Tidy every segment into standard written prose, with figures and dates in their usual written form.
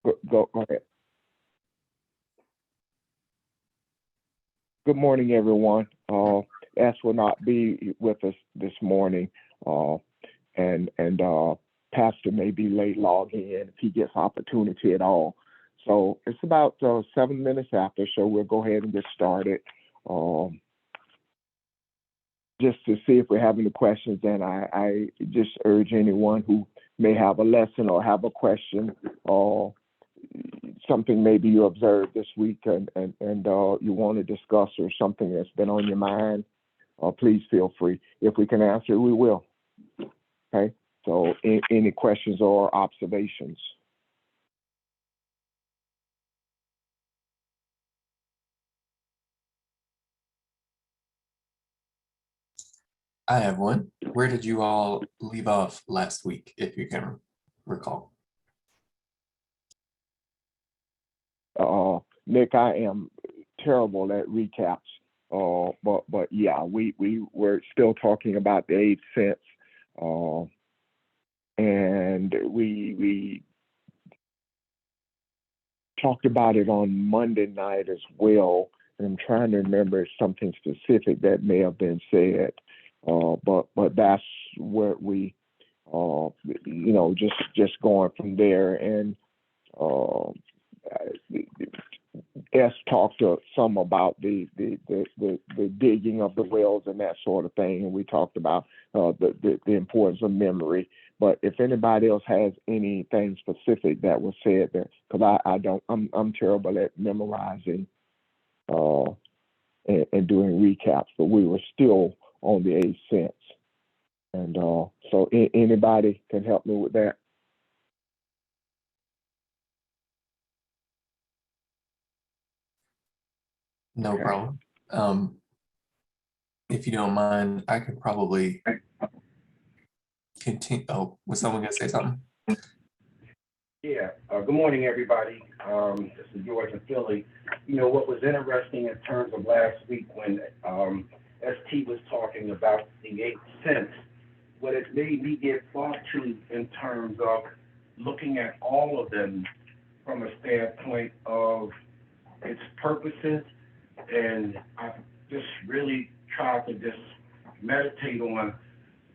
Go ahead. Good morning, everyone. S will not be with us this morning, uh, and Pastor may be late logging in if he gets opportunity at all. So it's about 7 minutes after, so we'll go ahead and get started. Um, just to see if we have any questions, and I just urge anyone who may have a lesson or have a question or something maybe you observed this week and you want to discuss or something that's been on your mind, please feel free. If we can answer, we will. Okay. So any questions or observations? I have one. Where did you all leave off last week, if you can recall? Nick, I am terrible at recaps. But yeah, we were still talking about the 8 cents. Uh, and we talked about it on Monday night as well. And I'm trying to remember something specific that may have been said. But that's where we, just going from there. And uh, S talked to some about the digging of the wells and that sort of thing, and we talked about the importance of memory. But if anybody else has anything specific that was said there, because I don't, I'm terrible at memorizing uh, and doing recaps, but we were still on the 8 cents, and so anybody can help me with that. No Okay. problem. If you don't mind, I could probably continue. Oh, was someone gonna say something? Yeah. Good morning, everybody. This is George in Philly. You know, what was interesting in terms of last week when ST was talking about the 8 cents, what it made me give thought to in terms of looking at all of them from a standpoint of its purposes. And I just really tried to just meditate on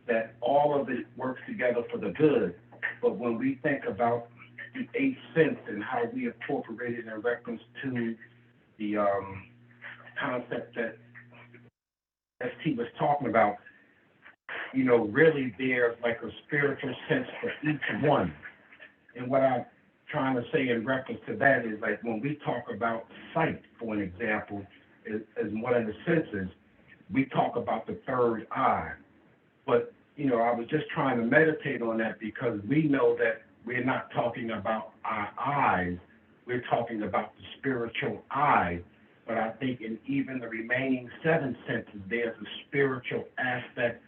that all of it works together for the good. But when we think about the 8 cents and how we incorporate it in reference to the concept that ST was talking about, you know, really there's like a spiritual sense for each one. And what I'm trying to say in reference to that is like when we talk about sight, for an example, as one of the senses, we talk about the third eye. But, you know, I was just trying to meditate on that because we know that we're not talking about our eyes, we're talking about the spiritual eye. But I think in even the remaining 7 senses, there's a spiritual aspect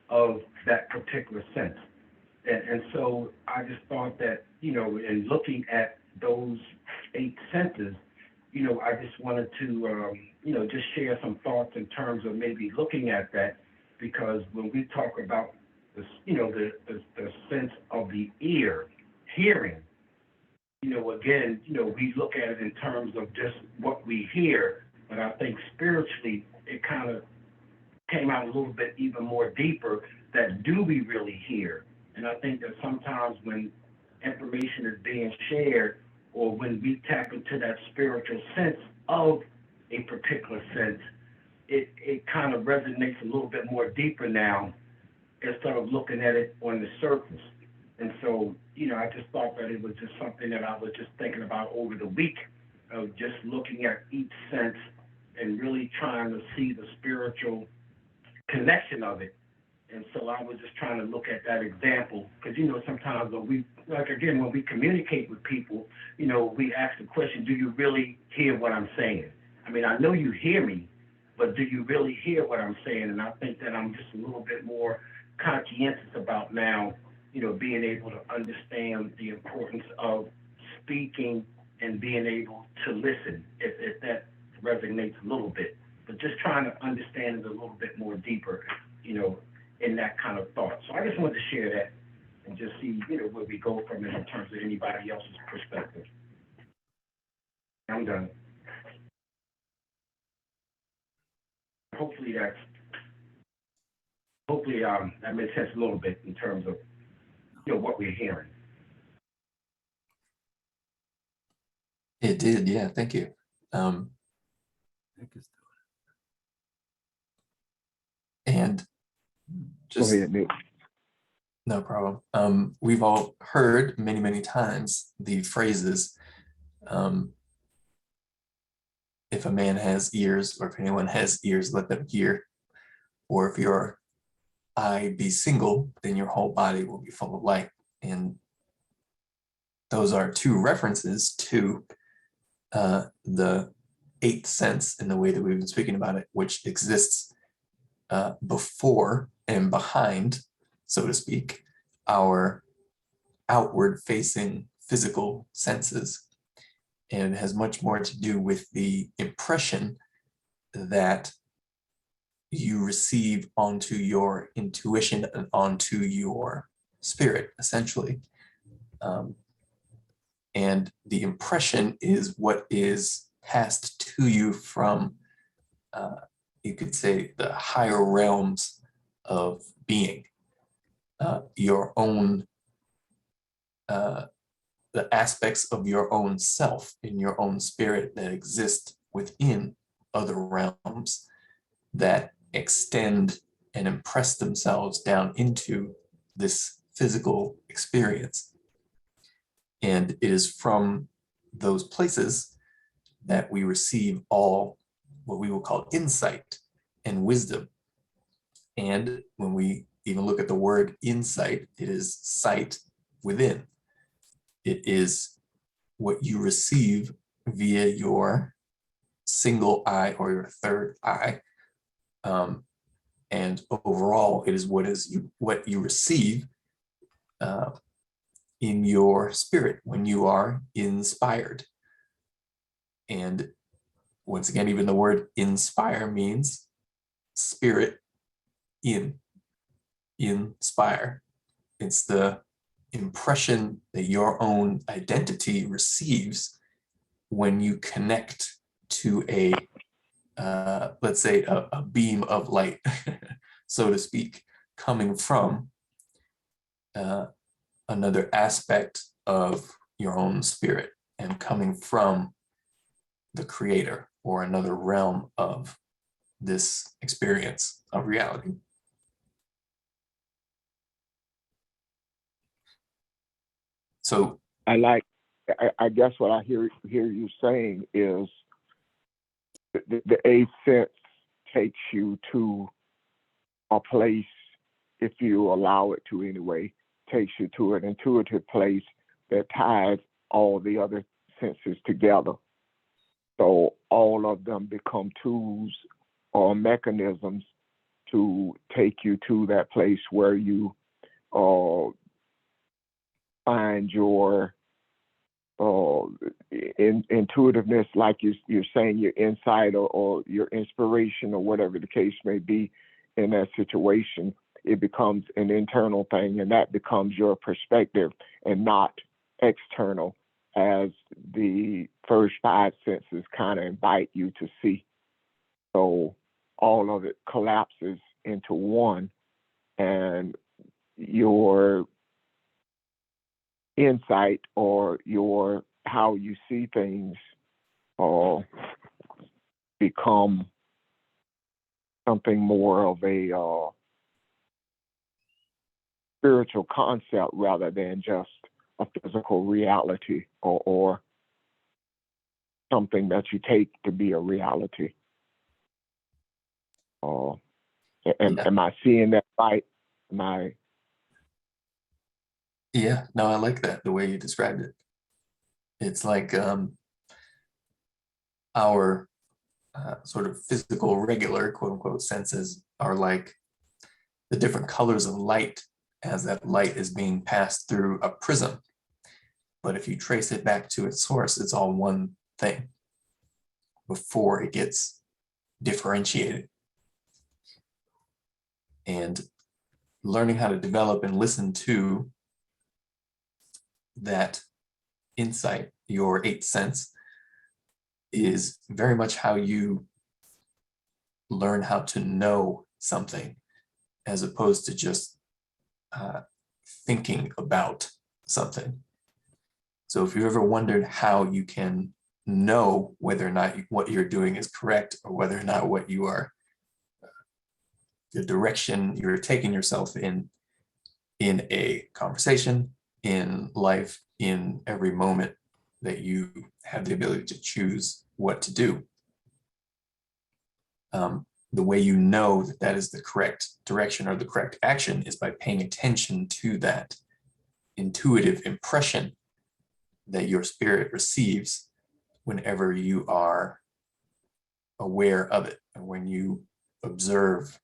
of that particular sense. And so I just thought that, you know, in looking at those 8 senses, you know, I just wanted to, just share some thoughts in terms of maybe looking at that, because when we talk about this, the sense of the ear, hearing, again, we look at it in terms of just what we hear, but I think spiritually it kind of came out a little bit even more deeper that do we really hear? And I think that sometimes when information is being shared or when we tap into that spiritual sense of a particular sense, it kind of resonates a little bit more deeper now instead of looking at it on the surface. And so, I just thought that it was just something that I was just thinking about over the week of just looking at each sense and really trying to see the spiritual connection of it. And so I was just trying to look at that example because, sometimes when we communicate with people, we ask the question, do you really hear what I'm saying? I mean, I know you hear me, but do you really hear what I'm saying? And I think that I'm just a little bit more conscientious about now, being able to understand the importance of speaking and being able to listen, if that resonates a little bit. But just trying to understand it a little bit more deeper, in that kind of thought. So I just wanted to share that and just see, where we go from it in terms of anybody else's perspective. I'm done. Hopefully that makes sense a little bit in terms of what we're hearing. It did, yeah, thank you. And Go just ahead, Nick. no problem. We've all heard many, many times the phrases, if a man has ears, or if anyone has ears, let them hear. Or if your eye be single, then your whole body will be full of light. And those are two references to the eighth sense in the way that we've been speaking about it, which exists before and behind, so to speak, our outward facing physical senses. And it has much more to do with the impression that you receive onto your intuition and onto your spirit, essentially. And the impression is what is passed to you from, you could say, the higher realms of being, your own, the aspects of your own self in your own spirit that exist within other realms that extend and impress themselves down into this physical experience. And it is from those places that we receive all what we will call insight and wisdom. And when we even look at the word insight, it is sight within. It is what you receive via your single eye or your third eye. And overall, it is what you receive in your spirit when you are inspired. And once again, even the word inspire means spirit inspire. It's the impression that your own identity receives when you connect to a let's say a beam of light, so to speak, coming from another aspect of your own spirit and coming from the creator or another realm of this experience of reality. So I guess what I hear you saying is the eighth sense takes you to a place, if you allow it to anyway, takes you to an intuitive place that ties all the other senses together. So all of them become tools or mechanisms to take you to that place where you find your intuitiveness, like you're saying, your insight or your inspiration or whatever the case may be in that situation. It becomes an internal thing, and that becomes your perspective and not external, as the first five senses kind of invite you to see. So all of it collapses into one, and your insight or your how you see things become something more of a spiritual concept rather than just a physical reality or something that you take to be a reality. Am I seeing that right? Yeah, no, I like that, the way you described it. It's like our sort of physical, regular, quote unquote, senses are like the different colors of light as that light is being passed through a prism. But if you trace it back to its source, it's all one thing before it gets differentiated. And learning how to develop and listen to that insight, your eighth sense, is very much how you learn how to know something, as opposed to just thinking about something. So if you ever wondered how you can know whether or not what you're doing is correct, or whether or not what you are, the direction you're taking yourself in a conversation, in life, in every moment that you have the ability to choose what to do, the way you know that that is the correct direction or the correct action is by paying attention to that intuitive impression that your spirit receives whenever you are aware of it, and when you observe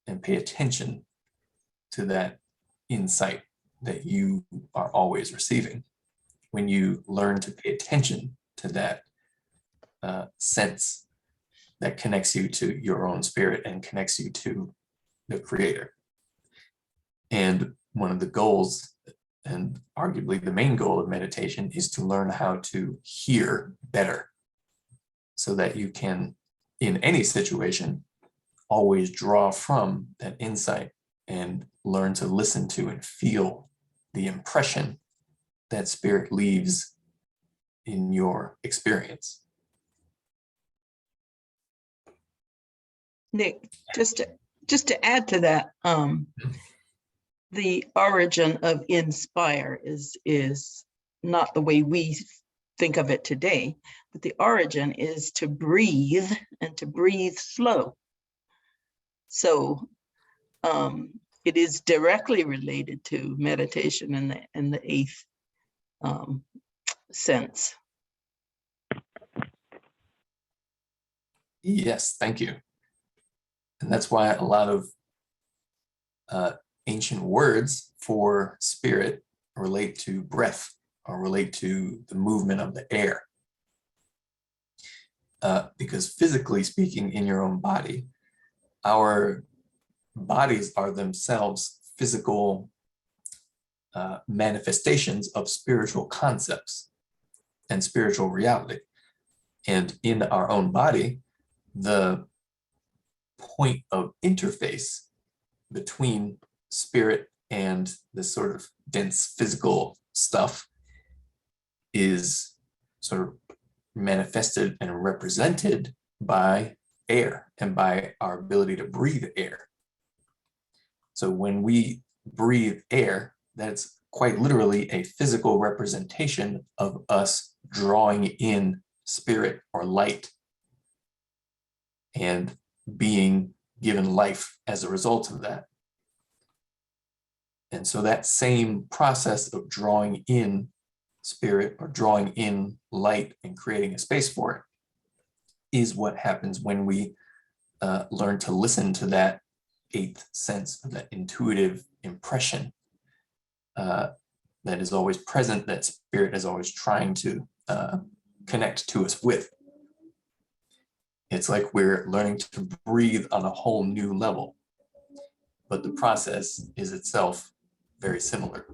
and pay attention to that insight that you are always receiving. When you learn to pay attention to that sense that connects you to your own spirit and connects you to the creator. And one of the goals, and arguably the main goal of meditation, is to learn how to hear better, so that you can, in any situation, always draw from that insight and learn to listen to and feel the impression that spirit leaves in your experience. Nick, just to add to that, the origin of inspire is not the way we think of it today, but the origin is to breathe, and to breathe slow. So it is directly related to meditation in the eighth sense. Yes, thank you. And that's why a lot of ancient words for spirit relate to breath, or relate to the movement of the air. Because physically speaking, in your own body, our bodies are themselves physical manifestations of spiritual concepts and spiritual reality. And in our own body, the point of interface between spirit and this sort of dense physical stuff is sort of manifested and represented by air, and by our ability to breathe air. So when we breathe air, that's quite literally a physical representation of us drawing in spirit or light, and being given life as a result of that. And so that same process of drawing in spirit, or drawing in light and creating a space for it, is what happens when we learn to listen to that eighth sense, of that intuitive impression that is always present, that spirit is always trying to connect to us with. It's like we're learning to breathe on a whole new level, but the process is itself very similar.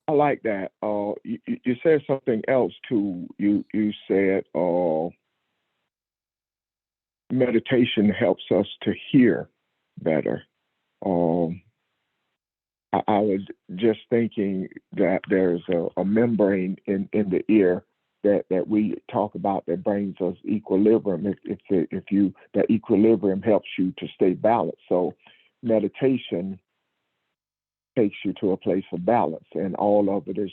I like that. You said something else too. You said meditation helps us to hear better. I was just thinking that there's a membrane in the ear that we talk about that brings us equilibrium. If you that equilibrium helps you to stay balanced. So meditation takes you to a place of balance, and all of it is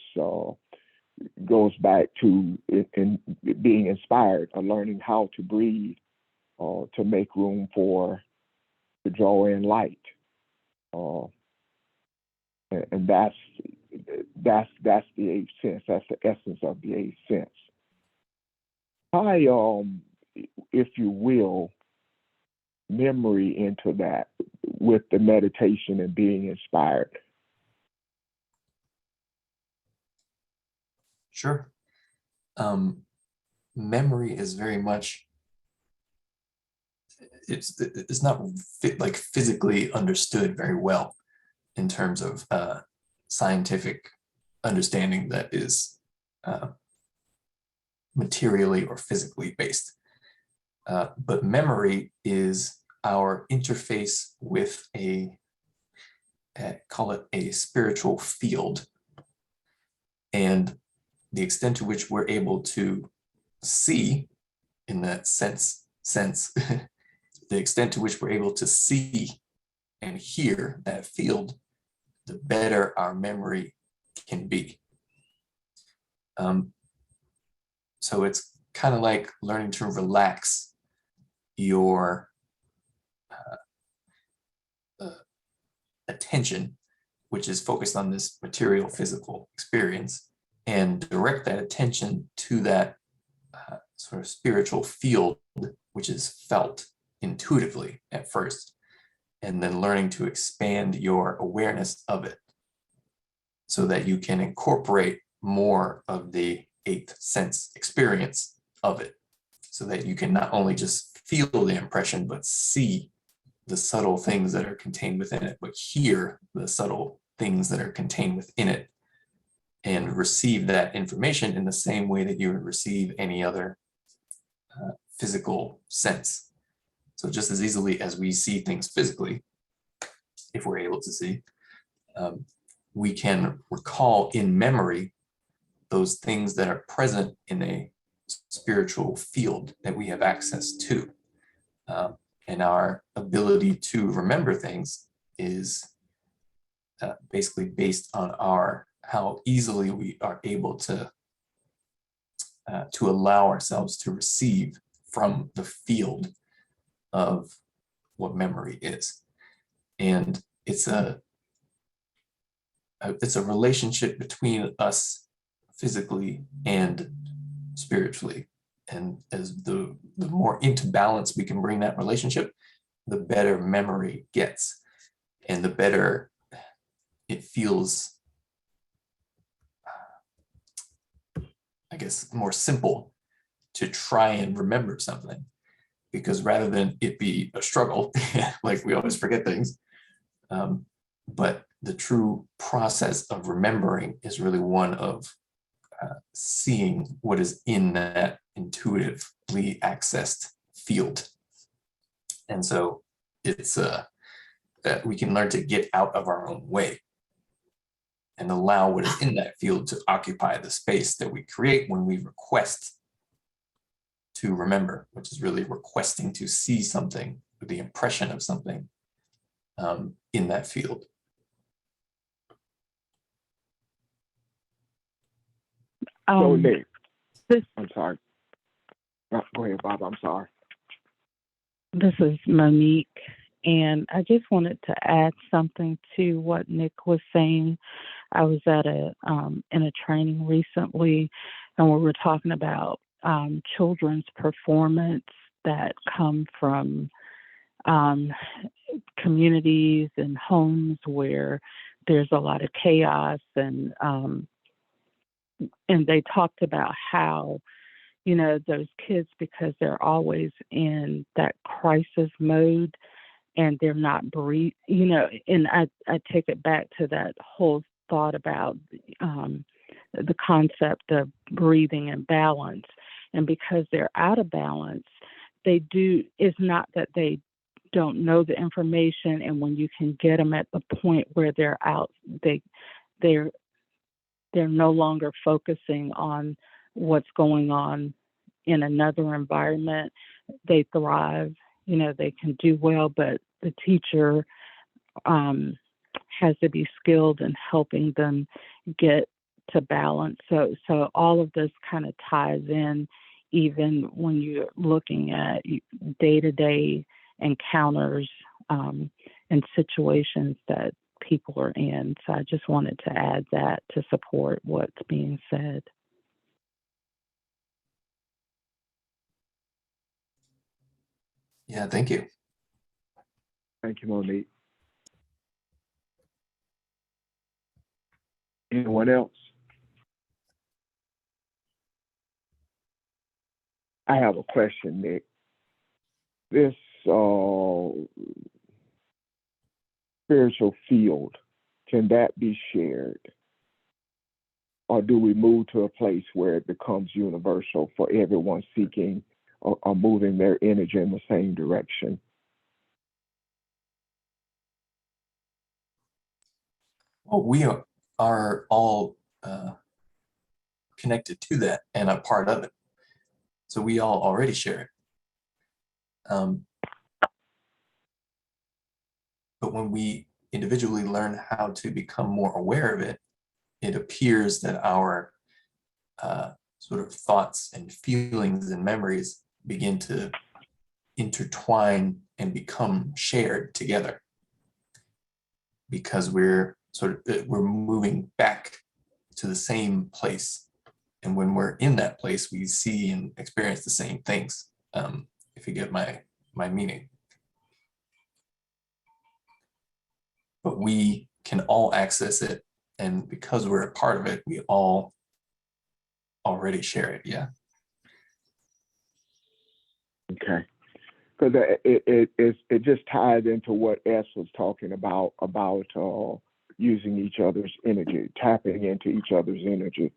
goes back to in being inspired, or learning how to breathe, to make room to draw in light, and that's the eighth sense. That's the essence of the eighth sense. Tie, if you will, memory into that with the meditation and being inspired. Sure. Memory is very much, it's not like physically understood very well in terms of scientific understanding that is materially or physically based. But memory is our interface with call it a spiritual field. And the extent to which we're able to see in that sense, the extent to which we're able to see and hear that field, the better our memory can be. So it's kind of like learning to relax your attention, which is focused on this material physical experience, and direct that attention to that sort of spiritual field, which is felt intuitively at first, and then learning to expand your awareness of it so that you can incorporate more of the eighth sense experience of it, so that you can not only just feel the impression, but see the subtle things that are contained within it, but hear the subtle things that are contained within it, and receive that information in the same way that you would receive any other physical sense. So just as easily as we see things physically, if we're able to see, we can recall in memory those things that are present in a spiritual field that we have access to. And our ability to remember things is basically based on how easily we are able to allow ourselves to receive from the field of what memory is. And it's a relationship between us physically and spiritually. And as the more into balance we can bring that relationship, the better memory gets, and the better it feels, I guess, more simple to try and remember something, because rather than it be a struggle, like we always forget things, but the true process of remembering is really one of seeing what is in that intuitively accessed field. And so it's that we can learn to get out of our own way and allow what is in that field to occupy the space that we create when we request to remember, which is really requesting to see something, or the impression of something in that field. So Nick, this I'm sorry. Go ahead, Bob. I'm sorry. this is Monique, and I just wanted to add something to what Nick was saying. I was at in a training recently, and we were talking about children's performance that come from communities and homes where there's a lot of chaos, and they talked about how, you know, those kids, because they're always in that crisis mode and they're not you know, and I take it back to that whole thought about the concept of breathing and balance. And because they're out of balance, it's not that they don't know the information, and when you can get them at the point where they're out, they're no longer focusing on what's going on in another environment. They thrive, you know, they can do well, but the teacher has to be skilled in helping them get to balance. So all of this kind of ties in, even when you're looking at day-to-day encounters and situations that people are in. So I just wanted to add that to support what's being said. Yeah, thank you. Thank you, Monique. Anyone else? I have a question, Nick. This spiritual field, can that be shared? or do we move to a place where it becomes universal for everyone seeking or moving their energy in the same direction? Well, we are all connected to that and a part of it. So we all already share it. But when we individually learn how to become more aware of it, it appears that our sort of thoughts and feelings and memories begin to intertwine and become shared together, because we're moving back to the same place. And when we're in that place, we see and experience the same things, if you get my meaning. But we can all access it, and because we're a part of it, we all already share it. Yeah. Okay. Because it just tied into what S was talking about using each other's energy, tapping into each other's energy.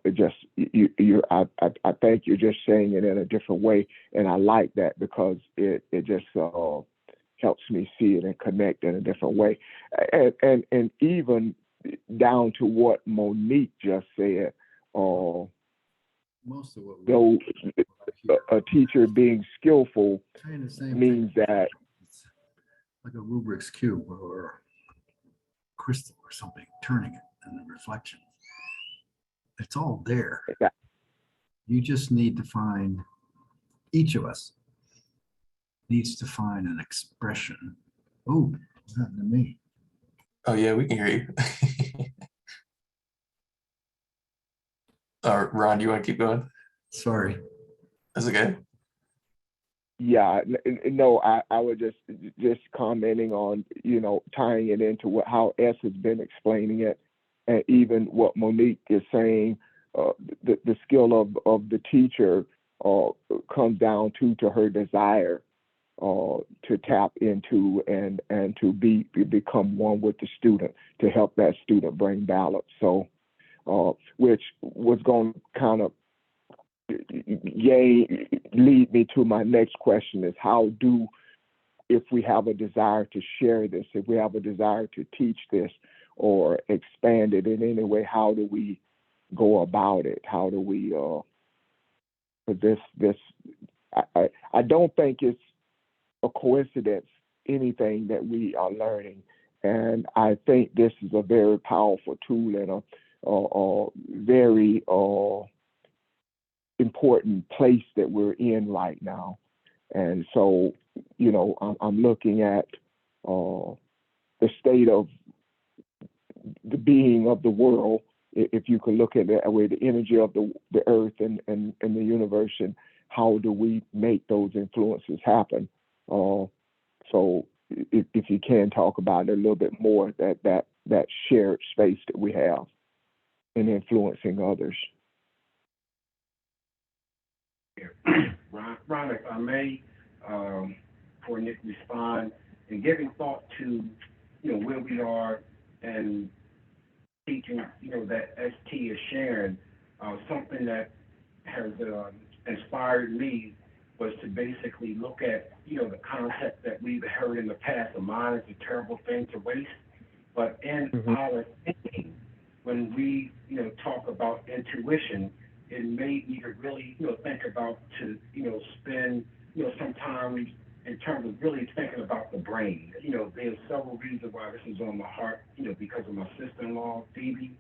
It just I think you're just saying it in a different way, and I like that because it just helps me see it and connect in a different way, and even down to what Monique just said. Most of what we Though a teacher being skillful kind of same means thing. that It's like a Rubik's cube or crystal or something, turning it and the reflection. It's all there. Yeah. You just need to find, each of us needs to find an expression. Oh, what happened to me? Oh yeah, we can hear you. Ron, do you want to keep going? Sorry. That's okay. Yeah, no, I was just commenting on, tying it into how S has been explaining it, and even what Monique is saying. The skill of the teacher comes down to her desire to tap into and to become one with the student, to help that student bring balance. So, which was going to kind of lead me to my next question is if we have a desire to share this, if we have a desire to teach this or expand it in any way, how do we go about it? How do we, I don't think it's a coincidence, anything that we are learning. And I think this is a very powerful tool and a very important place that we're in right now. And so, I'm looking at the state of the being of the world, if you can look at it that way, the energy of the earth and the universe, and how do we make those influences happen? So if you can talk about it a little bit more, that shared space that we have in influencing others. Ron, if I may, before Nick respond, and giving thought to, where we are and teaching, that ST is sharing, something that has inspired me was to basically look at, the concept that we've heard in the past, a mind is a terrible thing to waste. But in our thinking, when we, talk about intuition, it made me to really, think about to, spend, some time in terms of really thinking about the brain. There's several reasons why this is on my heart, because of my sister-in-law, Phoebe.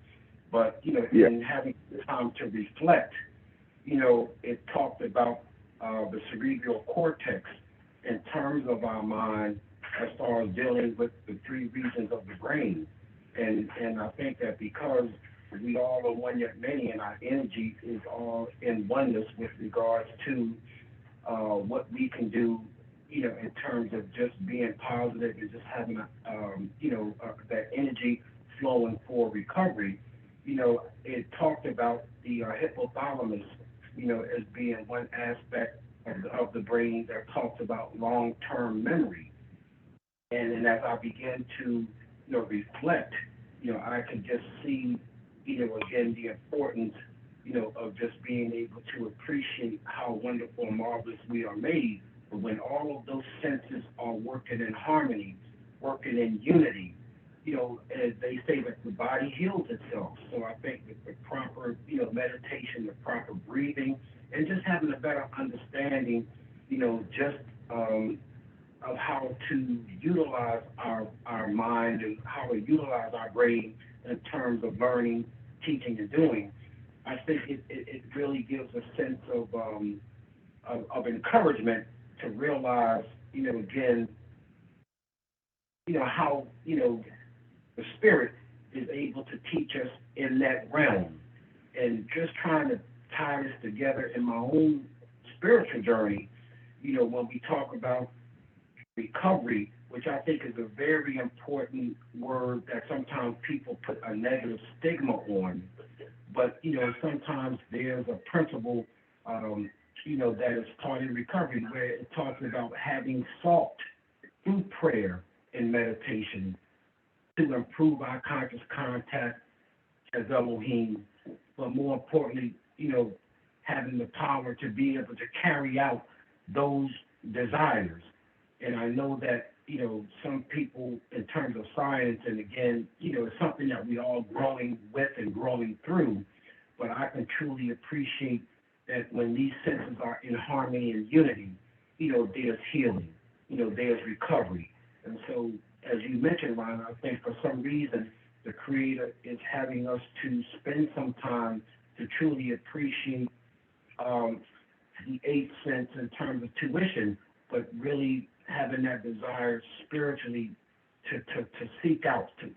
But, in having the time to reflect, it talked about the cerebral cortex in terms of our mind as far as dealing with the three regions of the brain. And I think that because we all are one yet many, and our energy is all in oneness with regards to what we can do, in terms of just being positive and just having, that energy flowing for recovery. It talked about the hypothalamus, as being one aspect of the brain that talks about long-term memory. And as I begin to, reflect, I can just see again, the importance, of just being able to appreciate how wonderful and marvelous we are made. But when all of those senses are working in harmony, working in unity, as they say that the body heals itself. So I think that the proper, meditation, the proper breathing, and just having a better understanding, just of how to utilize our mind and how to utilize our brain in terms of learning, teaching, and doing. I think it really gives a sense of encouragement to realize, again, how, the spirit is able to teach us in that realm. And just trying to tie this together in my own spiritual journey, when we talk about recovery, which I think is a very important word that sometimes people put a negative stigma on. But, sometimes there's a principle, that is taught in recovery where it talks about having sought through prayer and meditation to improve our conscious contact as Elohim, but more importantly, having the power to be able to carry out those desires. And I know that, some people in terms of science, and again, it's something that we all growing with and growing through, but I can truly appreciate that when these senses are in harmony and unity, there's healing, there's recovery. And so, as you mentioned, Ron, I think for some reason, the Creator is having us to spend some time to truly appreciate the eighth sense in terms of tuition, but really having that desire spiritually to seek out to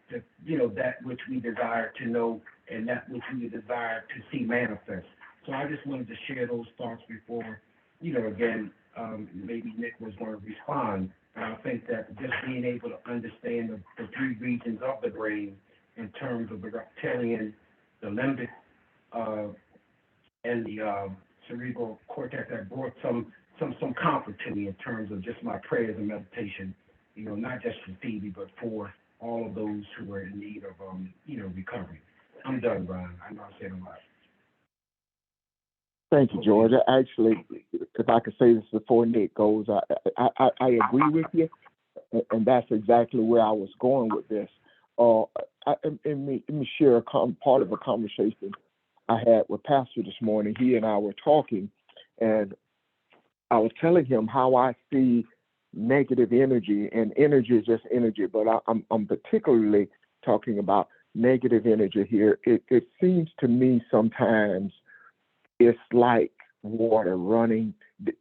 that which we desire to know and that which we desire to see manifest. So I just wanted to share those thoughts before, again, maybe Nick was going to respond. And I think that just being able to understand the three regions of the brain in terms of the reptilian, the limbic, and the cerebral cortex, that brought some comfort to me in terms of just my prayers and meditation, not just for Phoebe, but for all of those who are in need of, recovery. I'm done, Brian. I know I said a lot. Thank you, George. Actually, if I could say this before Nick goes, I agree with you, and that's exactly where I was going with this. Let me share part of a conversation I had with Pastor this morning. He and I were talking, and I was telling him how I see negative energy, and energy is just energy, but I'm particularly talking about negative energy here. It seems to me sometimes it's like water running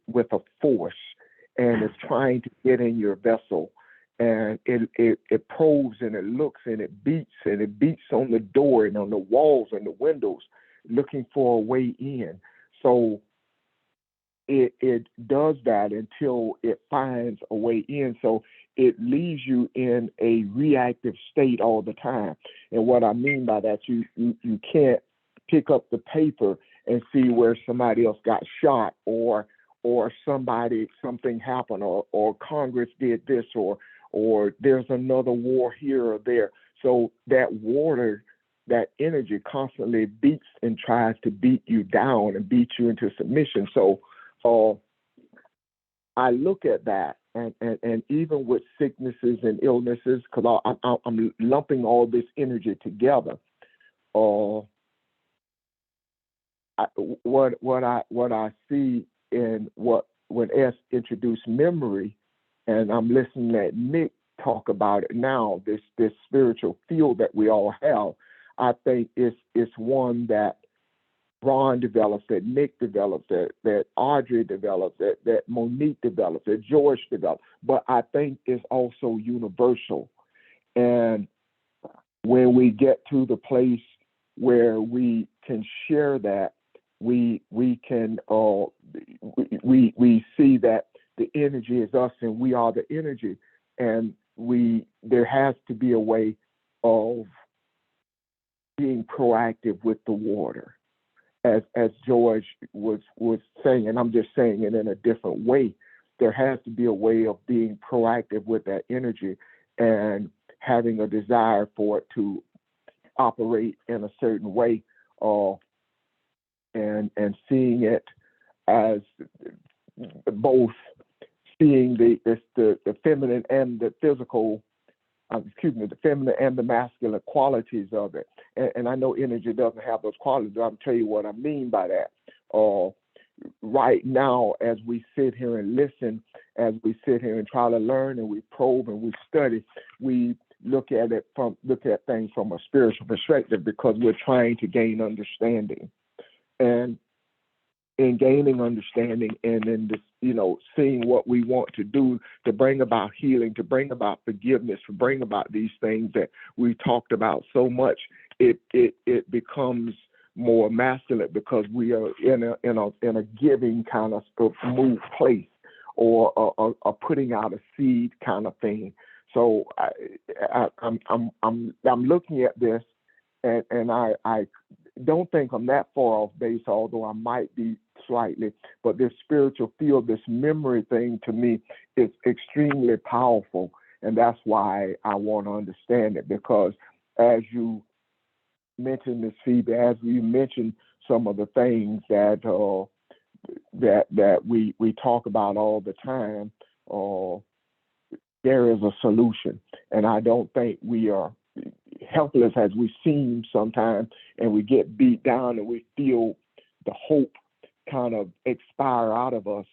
with a force, and it's trying to get in your vessel, and it probes and it looks and it beats on the door and on the walls and the windows looking for a way in. So it does that until it finds a way in. So it leaves you in a reactive state all the time. And what I mean by that, you can't pick up the paper and see where somebody else got shot or something happened or Congress did this or there's another war here or there. So that water, that energy constantly beats and tries to beat you down and beat you into submission. So I look at that, and even with sicknesses and illnesses, because I'm lumping all this energy together. What I see in when S introduced memory, and I'm listening at Nick talk about it now, this spiritual field that we all have, I think it's one that Ron developed, that Nick developed, that Audrey developed, that Monique developed, that George developed, but I think it's also universal. And when we get to the place where we can share that, we can we see that the energy is us and we are the energy, and there has to be a way of being proactive with the water. As George was saying, and I'm just saying it in a different way, there has to be a way of being proactive with that energy and having a desire for it to operate in a certain way, and seeing it as both seeing the feminine and the physical, the feminine and the masculine qualities of it. And I know energy doesn't have those qualities, but I'll tell you what I mean by that. Right now, as we sit here and listen, as we sit here and try to learn and we probe and we study, we look at things from a spiritual perspective, because we're trying to gain understanding. And in gaining understanding and in this, seeing what we want to do to bring about healing, to bring about forgiveness, to bring about these things that we talked about so much, it becomes more masculine, because we are in a giving kind of move place, or a putting out a seed kind of thing. So I'm looking at this, and I don't think I'm that far off base, although I might be slightly. But this spiritual field, this memory thing, to me is extremely powerful, and that's why I want to understand it. Because as you mentioned, Ms. Phoebe, as you mentioned some of the things that we talk about all the time, there is a solution, and I don't think we are helpless as we seem sometimes, and we get beat down and we feel the hope kind of expire out of us.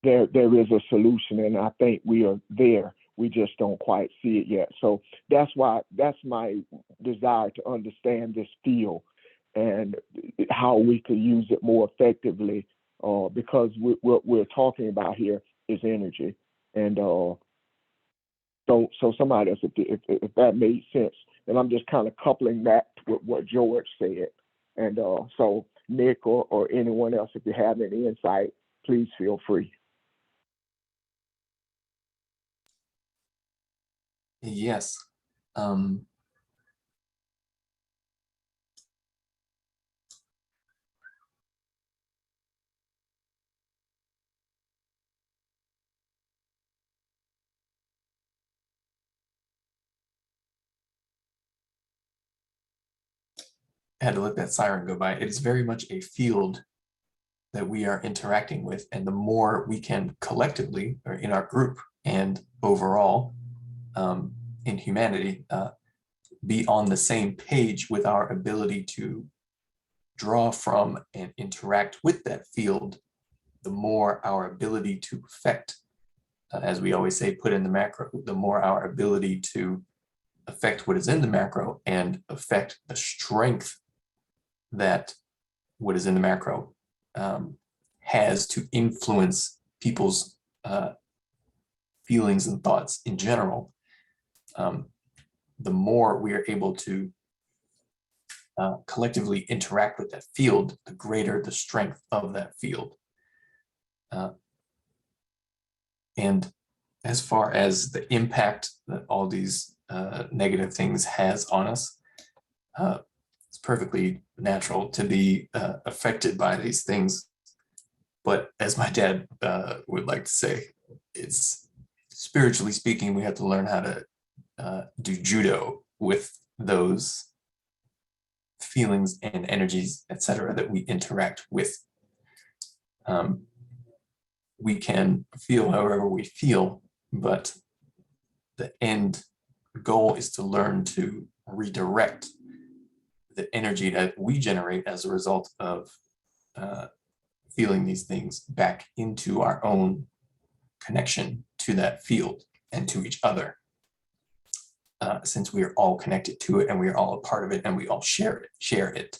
There is a solution, and I think we are there. We just don't quite see it yet. So that's my desire to understand this field and how we could use it more effectively, because what we're talking about here is energy. And so somebody else, if that made sense, and I'm just kind of coupling that with what George said. And so Nick or anyone else, if you have any insight, please feel free. Yes. I had to let that siren go by. It is very much a field that we are interacting with, and the more we can collectively, or in our group and overall in humanity, be on the same page with our ability to draw from and interact with that field, the more our ability to affect, as we always say, put in the macro, the more our ability to affect what is in the macro and affect the strength that what is in the macro has to influence people's feelings and thoughts in general, the more we are able to collectively interact with that field, the greater the strength of that field. And as far as the impact that all these negative things has on us, it's perfectly natural to be affected by these things. But as my dad would like to say, it's spiritually speaking, we have to learn how to do judo with those feelings and energies, etc., that we interact with. We can feel however we feel, but the end goal is to learn to redirect the energy that we generate as a result of feeling these things back into our own connection to that field and to each other, since we are all connected to it and we are all a part of it and we all share it.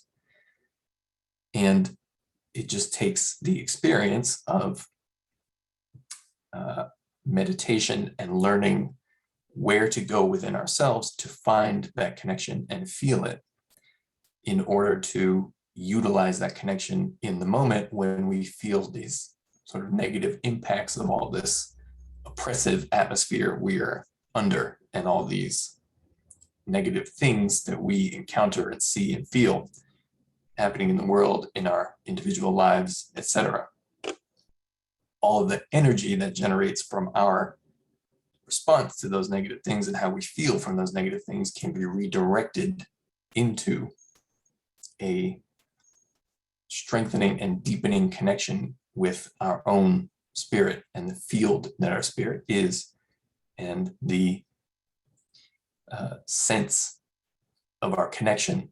And it just takes the experience of meditation and learning where to go within ourselves to find that connection and feel it, in order to utilize that connection in the moment when we feel these sort of negative impacts of all this oppressive atmosphere we are under, and all these negative things that we encounter and see and feel happening in the world, in our individual lives, etc. All of the energy that generates from our response to those negative things and how we feel from those negative things can be redirected into a strengthening and deepening connection with our own spirit and the field that our spirit is, and the sense of our connection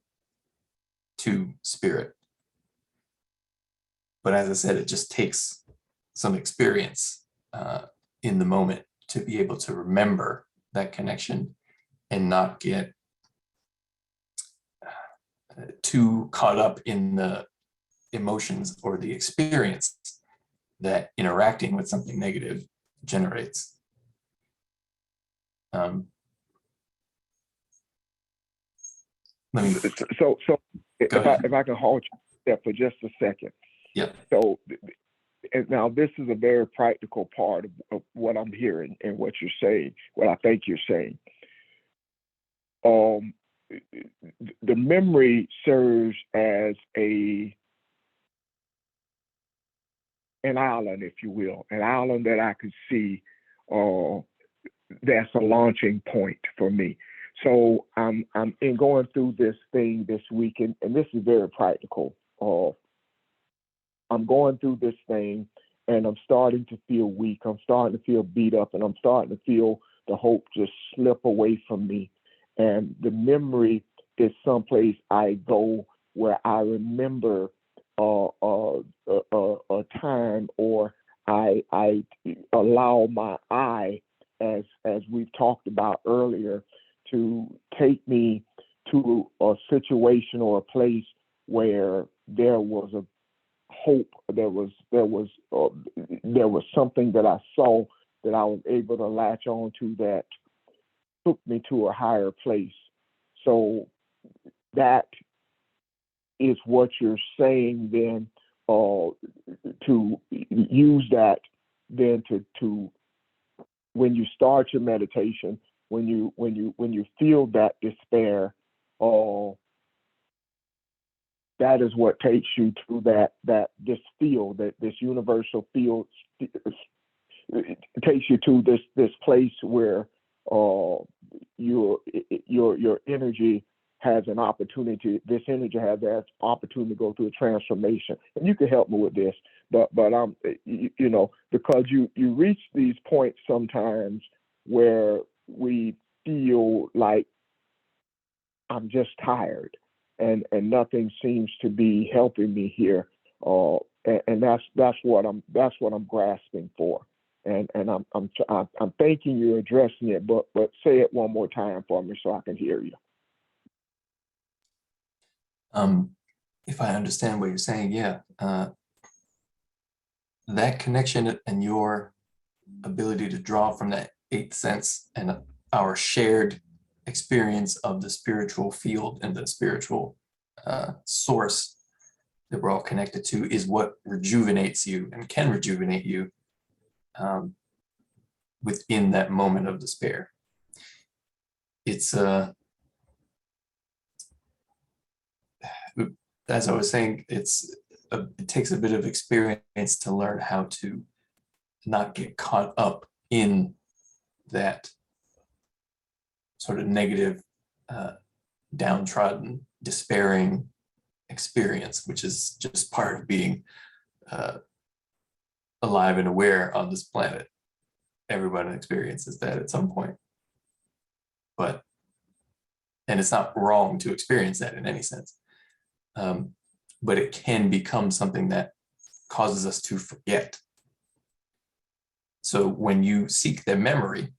to spirit. But as I said, it just takes some experience in the moment to be able to remember that connection and not get too caught up in the emotions or the experience that interacting with something negative generates. Let me So if Go ahead. I can hold you there for just a second. Yeah. So and now this is a very practical part of what I'm hearing and what you're saying, what I think you're saying. The memory serves as an island, if you will, an island that I could see that's a launching point for me. So I'm in going through this thing this week, and this is very practical. I'm going through this thing, and I'm starting to feel weak. I'm starting to feel beat up, and I'm starting to feel the hope just slip away from me. And the memory is someplace I go where I remember a time, or I allow my eye, as we've talked about earlier, to take me to a situation or a place where there was a hope, there was something that I saw that I was able to latch on to that took me to a higher place. So that is what you're saying then, to use that then to when you start your meditation, when you feel that despair, that is what takes you to this field, this universal field. It takes you to this place where your energy has an opportunity. This energy has that opportunity to go through a transformation. And you can help me with this, but because you reach these points sometimes where we feel like I'm just tired, and nothing seems to be helping me here. And that's what I'm grasping for. And I'm thinking you're addressing it, but say it one more time for me so I can hear you. If I understand what you're saying, yeah, that connection and your ability to draw from that eighth sense and our shared experience of the spiritual field and the spiritual source that we're all connected to is what rejuvenates you and can rejuvenate you within that moment of despair. It's as I was saying, it takes a bit of experience to learn how to not get caught up in that sort of negative, downtrodden, despairing experience, which is just part of being alive and aware on this planet. Everybody experiences that at some point. And it's not wrong to experience that in any sense. But it can become something that causes us to forget. So when you seek the memory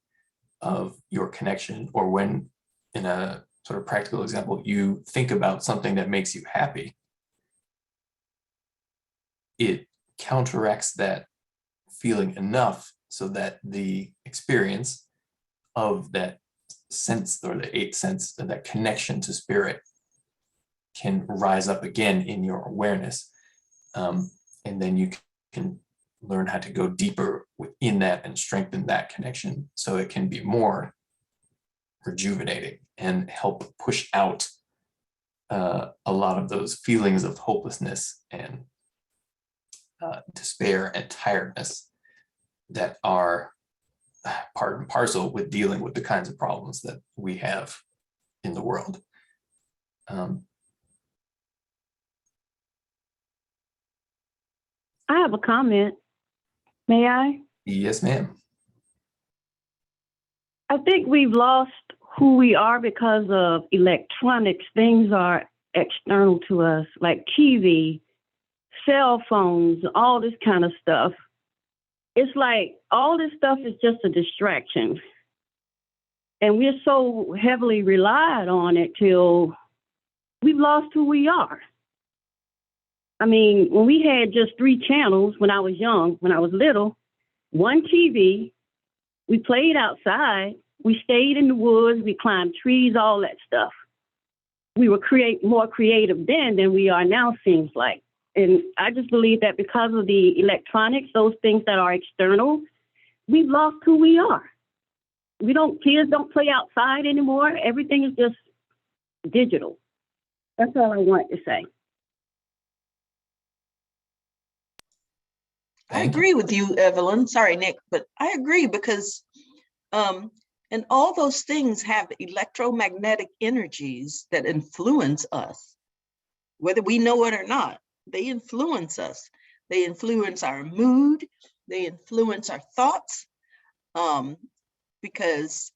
of your connection, or when, in a sort of practical example, you think about something that makes you happy, it counteracts that feeling enough so that the experience of that sense, or the eighth sense, and that connection to spirit, can rise up again in your awareness. And then you can learn how to go deeper within that and strengthen that connection so it can be more rejuvenating and help push out a lot of those feelings of hopelessness and despair and tiredness that are part and parcel with dealing with the kinds of problems that we have in the world. I have a comment. May I? Yes, ma'am. I think we've lost who we are because of electronics. Things are external to us, like TV, cell phones, all this kind of stuff. It's like all this stuff is just a distraction. And we're so heavily relied on it till we've lost who we are. I mean, when we had just 3 channels when I was young, when I was little, 1 TV, we played outside, we stayed in the woods, we climbed trees, all that stuff. We were more creative then than we are now, seems like. And I just believe that because of the electronics, those things that are external, we've lost who we are. Kids don't play outside anymore. Everything is just digital. That's all I wanted to say. I agree with you, Evelyn. Sorry, Nick, but I agree because, and all those things have electromagnetic energies that influence us, whether we know it or not. They influence us. They influence our mood. They influence our thoughts, because,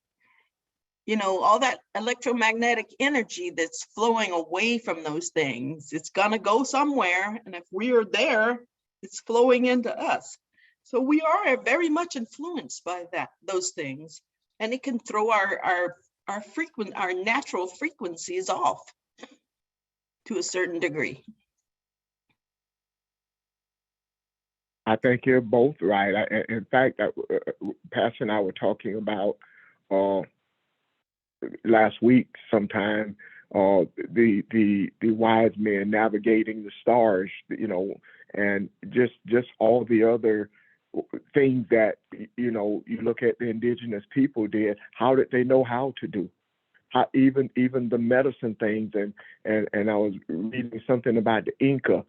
you know, all that electromagnetic energy that's flowing away from those things, it's gonna go somewhere. And if we are there, it's flowing into us. So we are very much influenced by those things. And it can throw our natural frequencies off to a certain degree. I think you're both right. In fact, Pastor and I were talking about last week sometime, the wise men navigating the stars, you know, and just all the other things that, you know, you look at the indigenous people did. How did they know how to do? How even the medicine things, and I was reading something about the Inca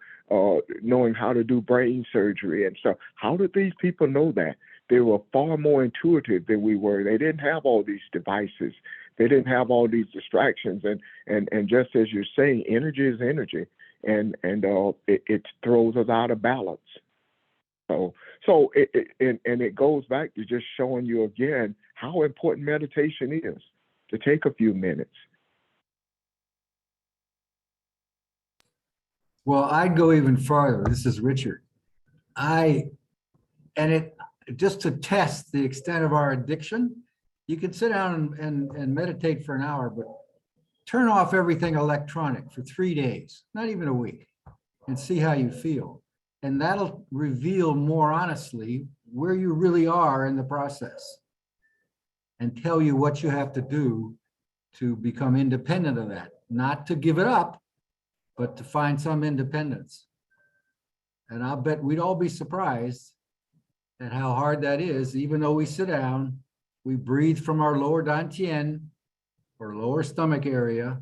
knowing how to do brain surgery and stuff. How did these people know that? They were far more intuitive than we were. They didn't have all these devices. They didn't have all these distractions. And just as you're saying, energy is energy, and it throws us out of balance. So it goes back to just showing you again how important meditation is. To take a few minutes. Well, I'd go even farther. This is Richard. Just to test the extent of our addiction, you can sit down and meditate for an hour, but turn off everything electronic for 3 days, not even a week, and see how you feel. And that'll reveal more honestly where you really are in the process, and tell you what you have to do to become independent of that. Not to give it up, but to find some independence. And I'll bet we'd all be surprised at how hard that is. Even though we sit down, we breathe from our lower dantian, or lower stomach area,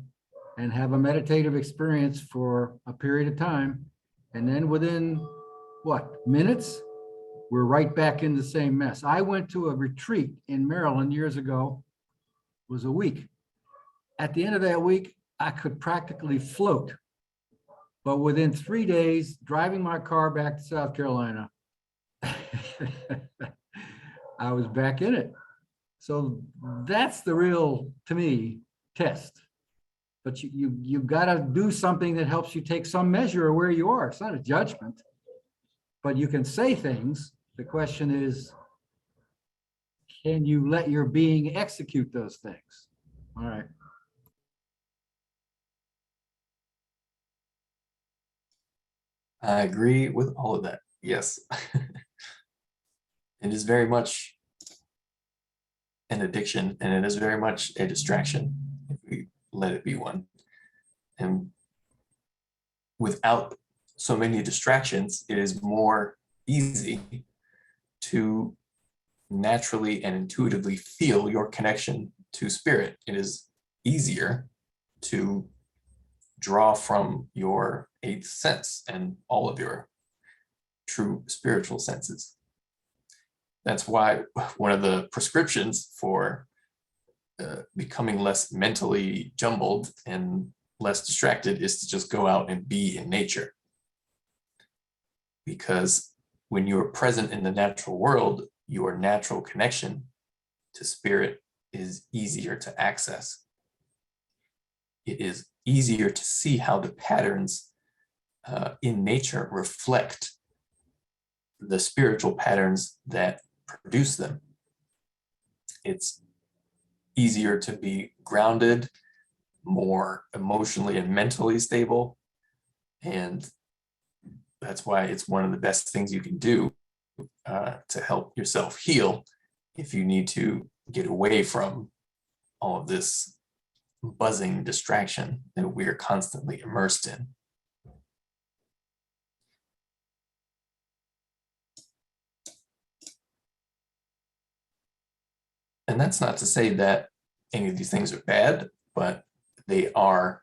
and have a meditative experience for a period of time. And then within, minutes, we're right back in the same mess. I went to a retreat in Maryland years ago. It was a week. At the end of that week, I could practically float. But within 3 days, driving my car back to South Carolina, I was back in it. So that's the real, to me, test. But you've got to do something that helps you take some measure of where you are. It's not a judgment, but you can say things. The question is, can you let your being execute those things? All right. I agree with all of that. Yes. It is very much an addiction, and it is very much a distraction if we let it be one. And without so many distractions, it is more easy to naturally and intuitively feel your connection to spirit. It is easier to draw from your 8th sense and all of your true spiritual senses. That's why one of the prescriptions for becoming less mentally jumbled and less distracted is to just go out and be in nature. Because when you are present in the natural world, your natural connection to spirit is easier to access. It is easier to see how the patterns in nature reflect the spiritual patterns that produce them. It's easier to be grounded, more emotionally and mentally stable. And that's why it's one of the best things you can do to help yourself heal if you need to get away from all of this buzzing distraction that we're constantly immersed in. And that's not to say that any of these things are bad, but they are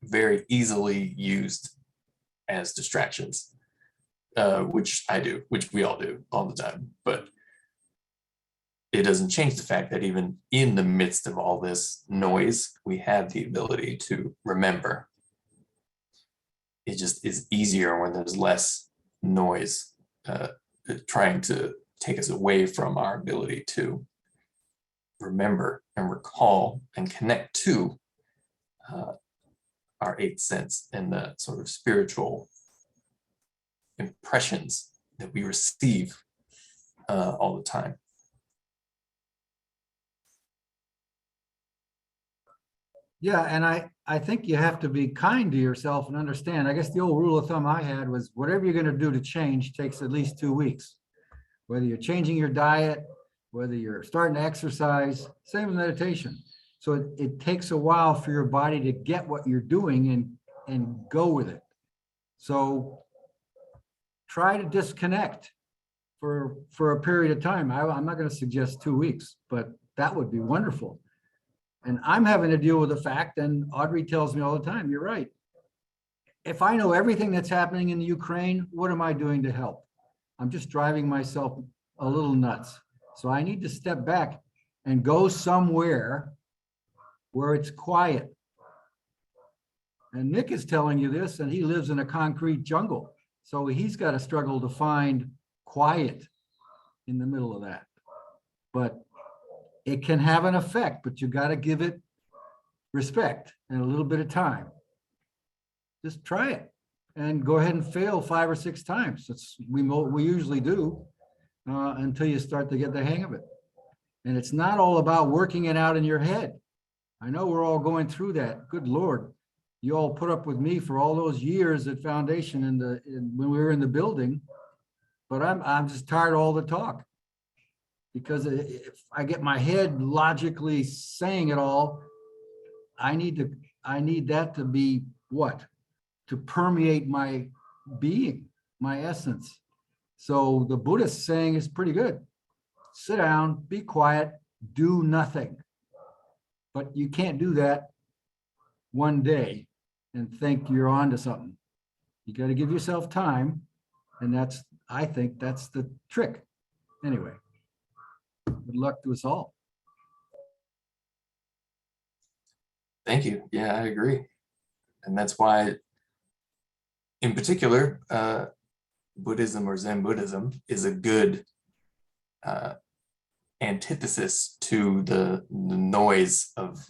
very easily used as distractions, which I do, which we all do all the time. But it doesn't change the fact that even in the midst of all this noise, we have the ability to remember. It just is easier when there's less noise trying to take us away from our ability to remember and recall and connect to our eighth sense and the sort of spiritual impressions that we receive all the time. Yeah, and I think you have to be kind to yourself and understand. I guess the old rule of thumb I had was whatever you're going to do to change takes at least 2 weeks. Whether you're changing your diet, whether you're starting to exercise, same with meditation. So it takes a while for your body to get what you're doing and go with it. So try to disconnect for a period of time. I'm not going to suggest 2 weeks, but that would be wonderful. And I'm having to deal with the fact, and Audrey tells me all the time, you're right. If I know everything that's happening in the Ukraine, what am I doing to help? I'm just driving myself a little nuts. So I need to step back and go somewhere where it's quiet. And Nick is telling you this, and he lives in a concrete jungle. So he's got to struggle to find quiet in the middle of that. But it can have an effect, but you got to give it respect and a little bit of time. Just try it and go ahead and fail 5 or 6 times. We usually do until you start to get the hang of it. And it's not all about working it out in your head. I know we're all going through that. Good Lord, you all put up with me for all those years at Foundation when we were in the building. But I'm just tired of all the talk. Because if I get my head logically saying it all, I need that to be what? To permeate my being, my essence. So the Buddhist saying is pretty good. Sit down, be quiet, do nothing. But you can't do that one day and think you're on to something. You got to give yourself time. And I think that's the trick. Anyway. Good luck to us all. Thank you. Yeah, I agree. And that's why, in particular, Buddhism or Zen Buddhism is a good antithesis to the noise of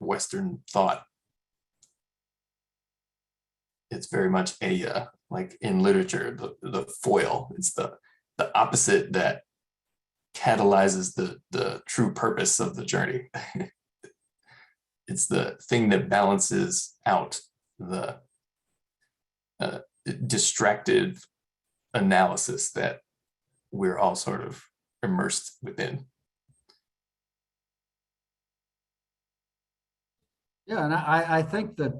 Western thought. It's very much like in literature, the foil. It's the opposite that catalyzes the true purpose of the journey. It's the thing that balances out the distracted analysis that we're all sort of immersed within. Yeah, and I think that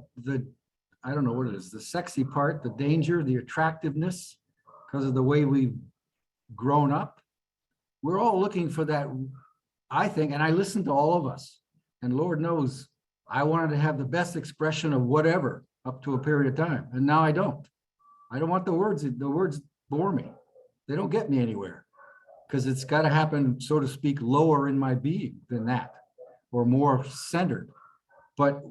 I don't know what it is, the sexy part, the danger, the attractiveness, because of the way we've grown up. We're all looking for that, I think, and I listen to all of us. And Lord knows, I wanted to have the best expression of whatever up to a period of time. And now I don't. I don't want the words bore me. they don't get me anywhere, because it's got to happen, so to speak, lower in my being than that, or more centered. But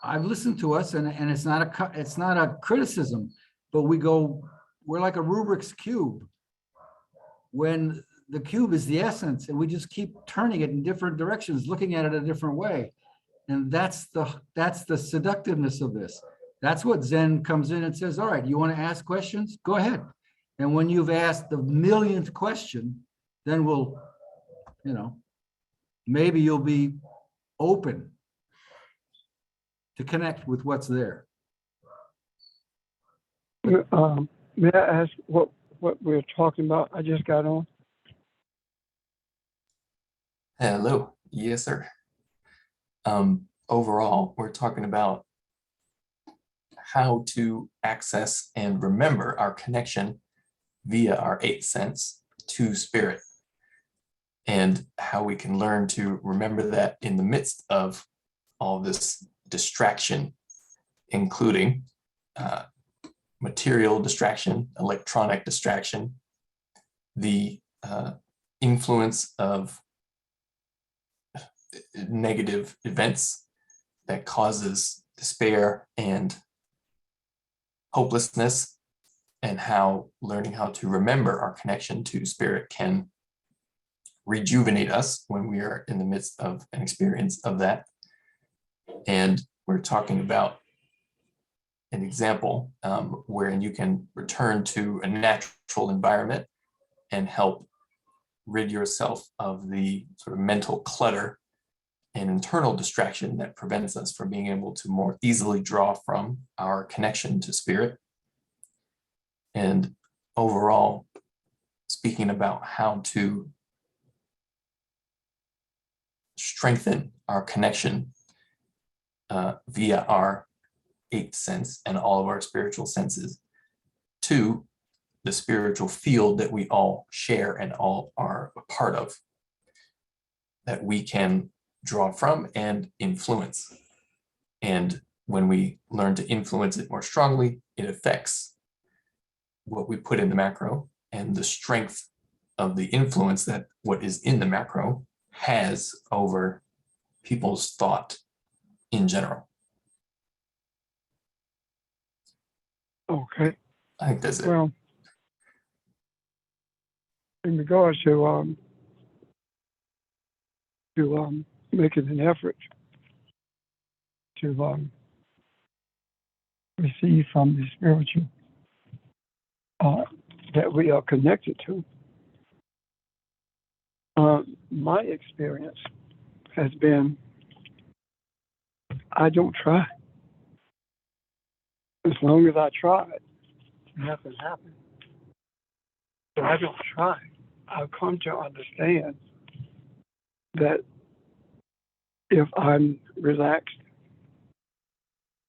I've listened to us, and it's not a criticism, but we're like a Rubik's cube. When the cube is the essence, and we just keep turning it in different directions, looking at it a different way. And that's the seductiveness of this. That's what Zen comes in and says, all right, you want to ask questions? Go ahead. And when you've asked the millionth question, then maybe you'll be open to connect with what's there. May I ask what we're talking about? I just got on. Hello. Yes, sir. Overall, we're talking about how to access and remember our connection via our eighth sense to spirit, and how we can learn to remember that in the midst of all this distraction, including material distraction, electronic distraction, the influence of negative events that causes despair and hopelessness, and how learning how to remember our connection to spirit can rejuvenate us when we are in the midst of an experience of that. And we're talking about an example wherein you can return to a natural environment and help rid yourself of the sort of mental clutter and internal distraction that prevents us from being able to more easily draw from our connection to spirit. And overall, speaking about how to strengthen our connection via our eighth sense and all of our spiritual senses to the spiritual field that we all share and all are a part of, that we can draw from and influence. And when we learn to influence it more strongly, it affects what we put in the macro, and the strength of the influence that what is in the macro has over people's thought in general. Okay. I think that's it. Well, in regards to making an effort to receive from the spiritual that we are connected to, my experience has been I don't try. As long as I try, nothing happens. So I don't try. I've come to understand that if I'm relaxed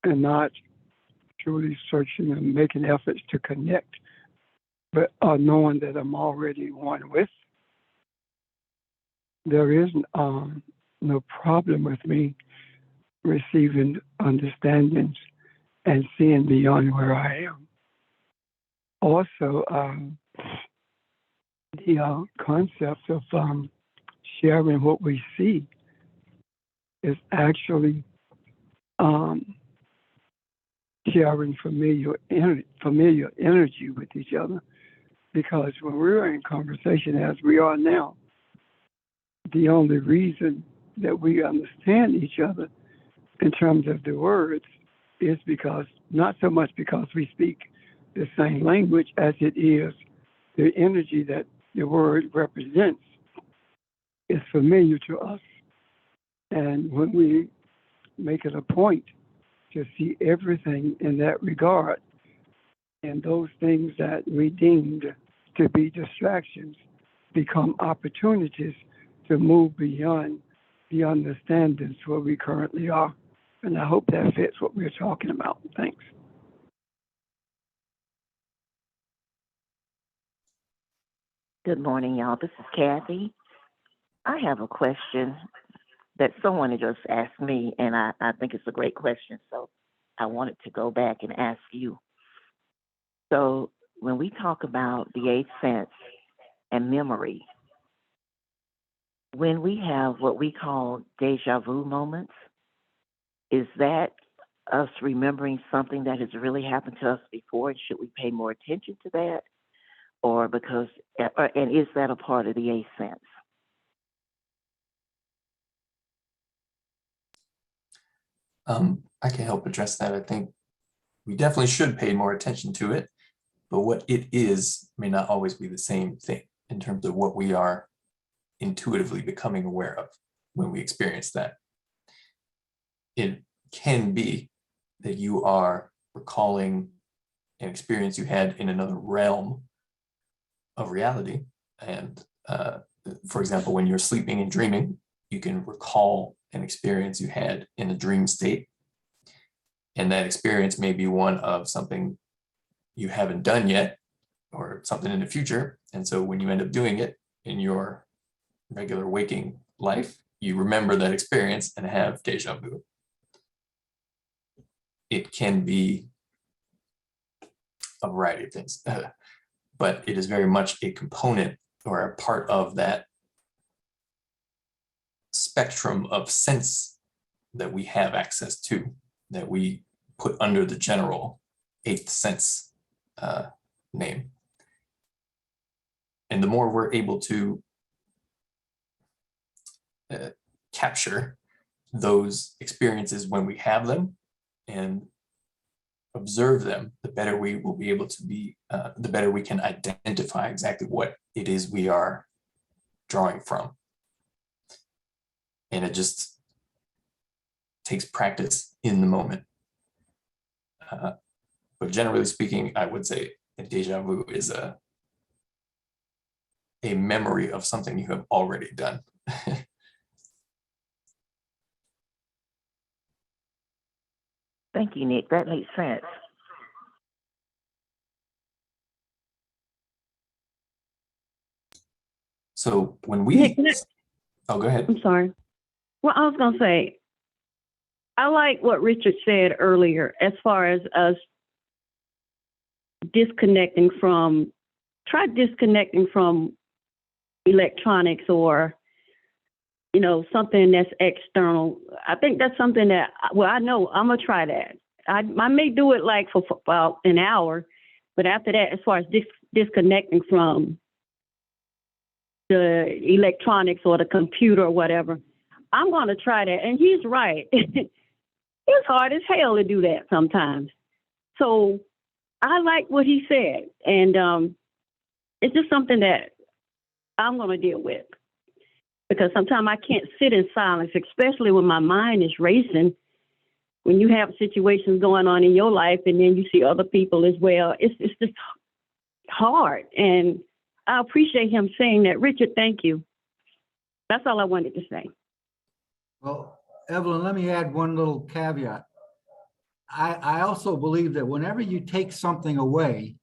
and not truly searching and making efforts to connect, but knowing that I'm already one with, there is no problem with me receiving understandings and seeing beyond where I am. Also, the concept of sharing what we see is actually sharing familiar energy with each other. Because when we're in conversation, as we are now, the only reason that we understand each other in terms of the words is because, not so much because we speak the same language as it is the energy that the word represents is familiar to us. And when we make it a point to see everything in that regard, and those things that we deemed to be distractions become opportunities to move beyond the understandings where we currently are. And I hope that fits what we're talking about. Thanks. Good morning, y'all. This is Kathy. I have a question that someone had just asked me, and I think it's a great question. So I wanted to go back and ask you. So when we talk about the eighth sense and memory, when we have what we call deja vu moments, is that us remembering something that has really happened to us before? And should we pay more attention to that? Or because, and is that a part of the eighth sense? I can help address that. I think we definitely should pay more attention to it, but what it is may not always be the same thing in terms of what we are intuitively becoming aware of when we experience that. It can be that you are recalling an experience you had in another realm of reality. And for example, when you're sleeping and dreaming, you can recall an experience you had in a dream state. And that experience may be one of something you haven't done yet or something in the future. And so when you end up doing it in your regular waking life, you remember that experience and have deja vu. It can be a variety of things, but it is very much a component or a part of that spectrum of sense that we have access to, that we put under the general eighth sense name. And the more we're able to capture those experiences when we have them and observe them, the better we will be able to be, the better we can identify exactly what it is we are drawing from. And it just takes practice in the moment. But generally speaking, I would say a deja vu is a memory of something you have already done. Thank you, Nick. That makes sense. So when we, Nick, oh, go ahead. I'm sorry. Well, I was going to say, I like what Richard said earlier as far as us try disconnecting from electronics or, something that's external. I think that's something that, I know I'm going to try that. I may do it like for about an hour, but after that, as far as disconnecting from the electronics or the computer or whatever, I'm going to try that. And he's right. It's hard as hell to do that sometimes. So I like what he said. And it's just something that I'm going to deal with. Because sometimes I can't sit in silence, especially when my mind is racing. When you have situations going on in your life and then you see other people as well, it's just hard. And I appreciate him saying that. Richard, thank you. That's all I wanted to say. Well, Evelyn, let me add one little caveat. I also believe that whenever you take something away,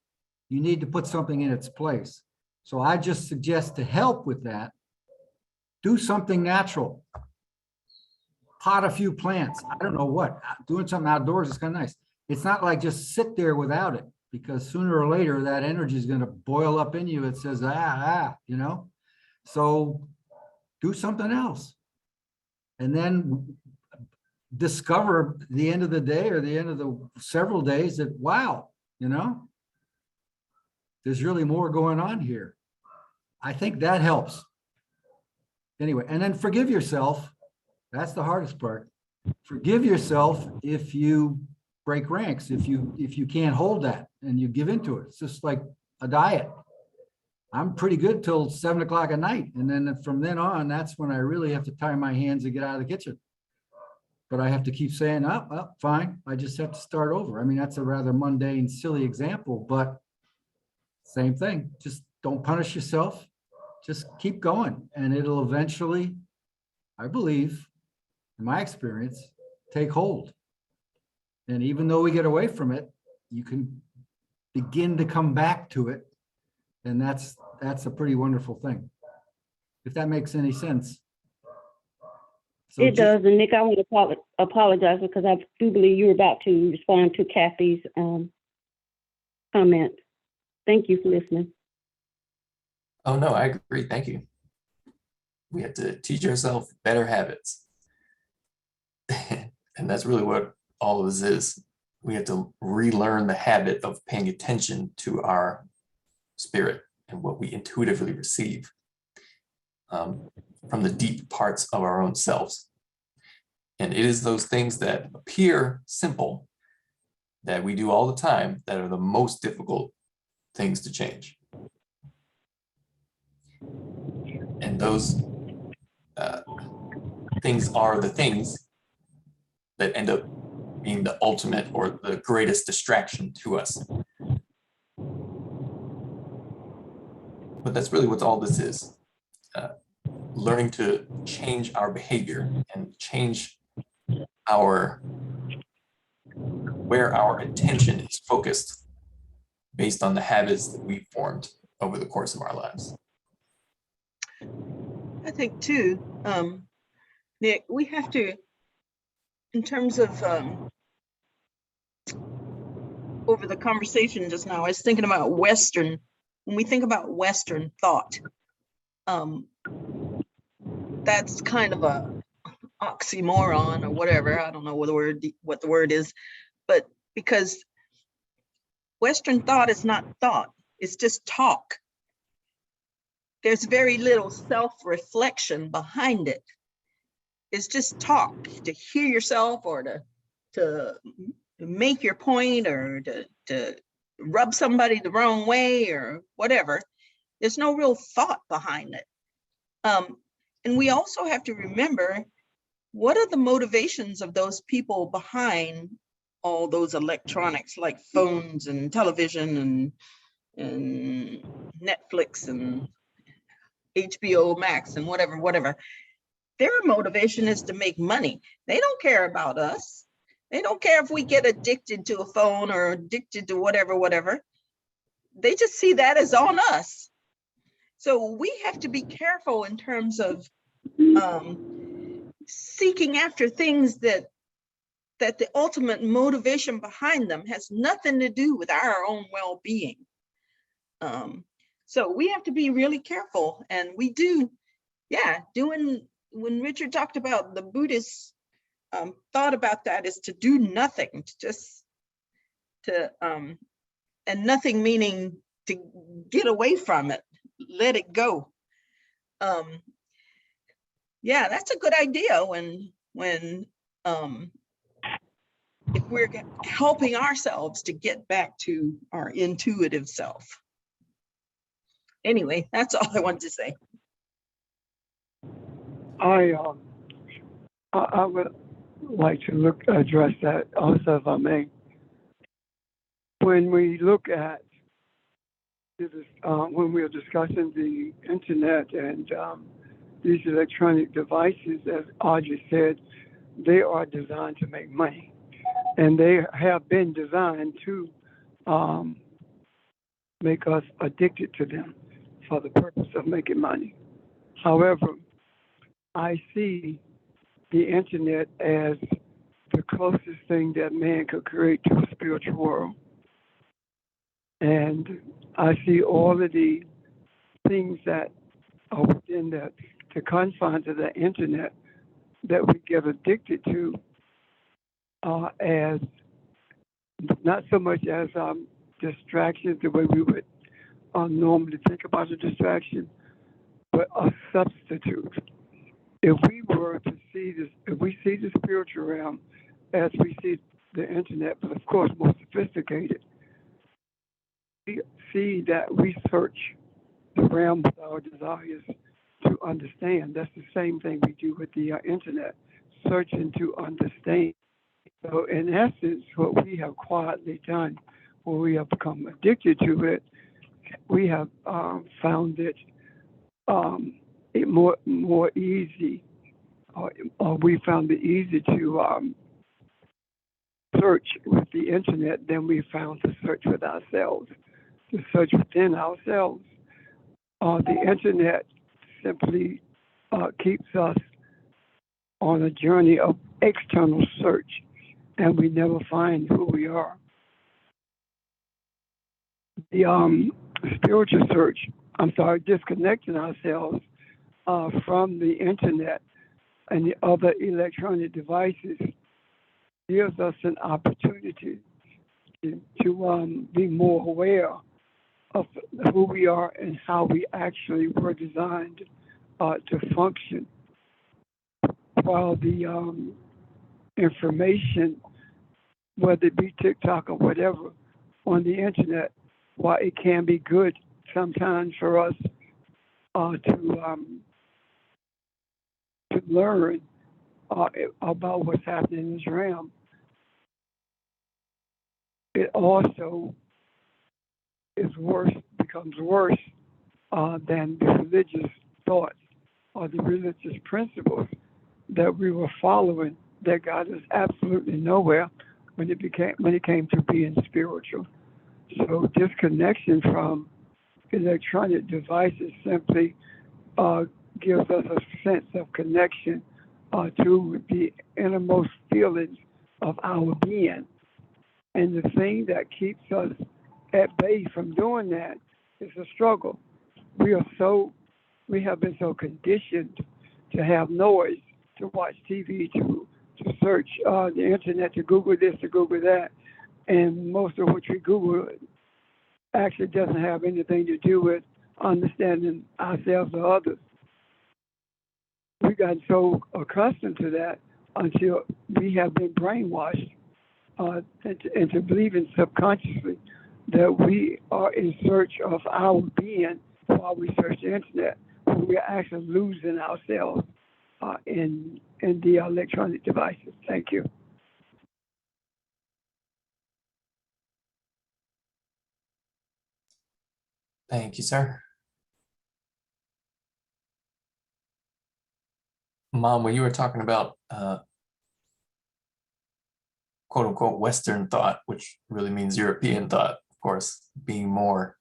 you need to put something in its place. So I just suggest to help with that, do something natural. Pot a few plants. I don't know what. Doing something outdoors is kind of nice. It's not like just sit there without it, because sooner or later that energy is going to boil up in you. It says, So do something else. And then discover the end of the day or the end of the several days that, wow, there's really more going on here. I think that helps. Anyway, and then forgive yourself. That's the hardest part. Forgive yourself if you break ranks, if you can't hold that and you give into it. It's just like a diet. I'm pretty good till 7 o'clock at night. And then from then on, that's when I really have to tie my hands and get out of the kitchen. But I have to keep saying, oh, fine. I just have to start over. I mean, that's a rather mundane, silly example, but same thing. Just don't punish yourself. Just keep going. And it'll eventually, I believe, in my experience, take hold. And even though we get away from it, you can begin to come back to it. And that's a pretty wonderful thing, if that makes any sense. So it does. And Nick, I want to apologize because I do believe you were about to respond to Kathy's comment. Thank you for listening. Oh, no, I agree. Thank you. We have to teach ourselves better habits. And that's really what all of this is. We have to relearn the habit of paying attention to our spirit and what we intuitively receive from the deep parts of our own selves. And it is those things that appear simple that we do all the time that are the most difficult things to change. And those things are the things that end up being the ultimate or the greatest distraction to us. But that's really what all this is. Learning to change our behavior and change where our attention is focused based on the habits that we've formed over the course of our lives. I think too, Nick, we have to, in terms of over the conversation just now, I was thinking about when we think about Western thought, that's kind of a oxymoron or whatever. I don't know what the word is, but because Western thought is not thought, it's just talk. There's very little self-reflection behind it. It's just talk, to hear yourself or to make your point or to rub somebody the wrong way or whatever. There's no real thought behind it. And we also have to remember, what are the motivations of those people behind all those electronics like phones and television and Netflix and HBO Max and whatever. Their motivation is to make money. They don't care about us. They don't care if we get addicted to a phone or addicted to whatever. They just see that as on us. So we have to be careful in terms of seeking after things that the ultimate motivation behind them has nothing to do with our own well-being. So we have to be really careful, and we do, when Richard talked about the Buddhist thought about that is to do nothing, and nothing meaning to get away from it, let it go. That's a good idea when if we're helping ourselves to get back to our intuitive self. Anyway, that's all I wanted to say. I would like to address that also, if I may. When we look at this, when we are discussing the internet and these electronic devices, as Audrey said, they are designed to make money, and they have been designed to make us addicted to them for the purpose of making money. However, I see the internet as the closest thing that man could create to a spiritual world. And I see all of the things that are within the confines of the internet that we get addicted to as not so much as distractions the way we would normally think about a distraction, but a substitute. If we were to see this, if we see the spiritual realm as we see the internet, but of course more sophisticated, we see that we search the realm with our desires to understand. That's the same thing we do with the internet, searching to understand. So in essence, what we have quietly done, where we have become addicted to it, we have found it more easy, or we found it easy to search with the internet than we found to search with ourselves, to search within ourselves. The internet simply keeps us on a journey of external search, and we never find who we are. the spiritual search, disconnecting ourselves from the internet and the other electronic devices gives us an opportunity to be more aware of who we are and how we actually were designed to function. While the information, whether it be TikTok or whatever, on the internet, while it can be good sometimes for us to learn about what's happening in this realm, it also becomes worse than the religious thoughts or the religious principles that we were following that got us absolutely nowhere when it came to being spiritual. So disconnection from electronic devices simply gives us a sense of connection to the innermost feelings of our being. And the thing that keeps us at bay from doing that is a struggle. We have been so conditioned to have noise, to watch TV, to search the internet, to Google this, to Google that, and most of what we Google actually doesn't have anything to do with understanding ourselves or others. We got so accustomed to that until we have been brainwashed into believing subconsciously that we are in search of our being while we search the internet. We're actually losing ourselves in the electronic devices. Thank you. Thank you, sir. Mom, when you were talking about quote unquote Western thought, which really means European thought, of course, being more,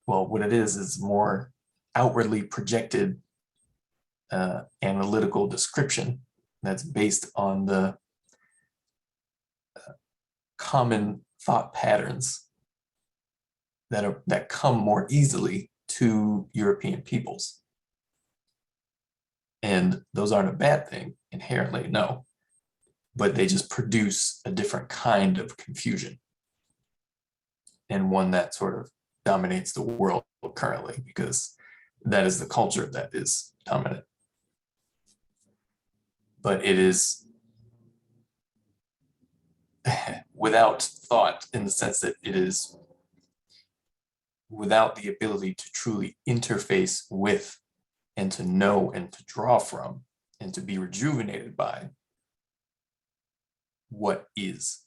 what it is more outwardly projected analytical description that's based on the common thought patterns that come more easily to European peoples. And those aren't a bad thing inherently, no, but they just produce a different kind of confusion, and one that sort of dominates the world currently, because that is the culture that is dominant. But it is without thought, in the sense that it is without the ability to truly interface with and to know and to draw from and to be rejuvenated by what is,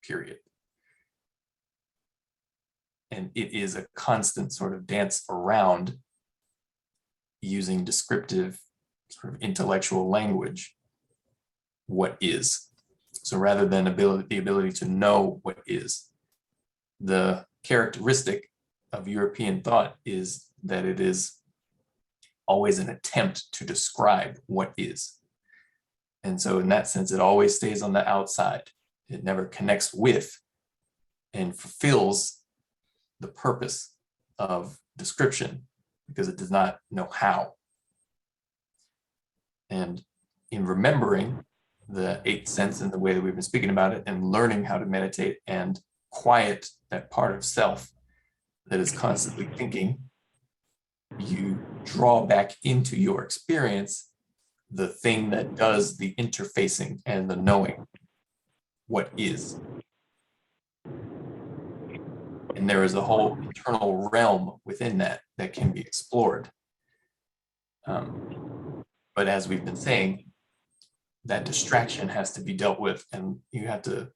period. And it is a constant sort of dance around using descriptive sort of intellectual language, what is. So rather than the ability to know what is, the characteristic of European thought is that it is always an attempt to describe what is. And so in that sense, it always stays on the outside. It never connects with and fulfills the purpose of description because it does not know how. And in remembering the eighth sense in the way that we've been speaking about it, and learning how to meditate and quiet that part of self that is constantly thinking, you draw back into your experience the thing that does the interfacing and the knowing, what is. And there is a whole internal realm within that that can be explored. But as we've been saying, that distraction has to be dealt with, and you have to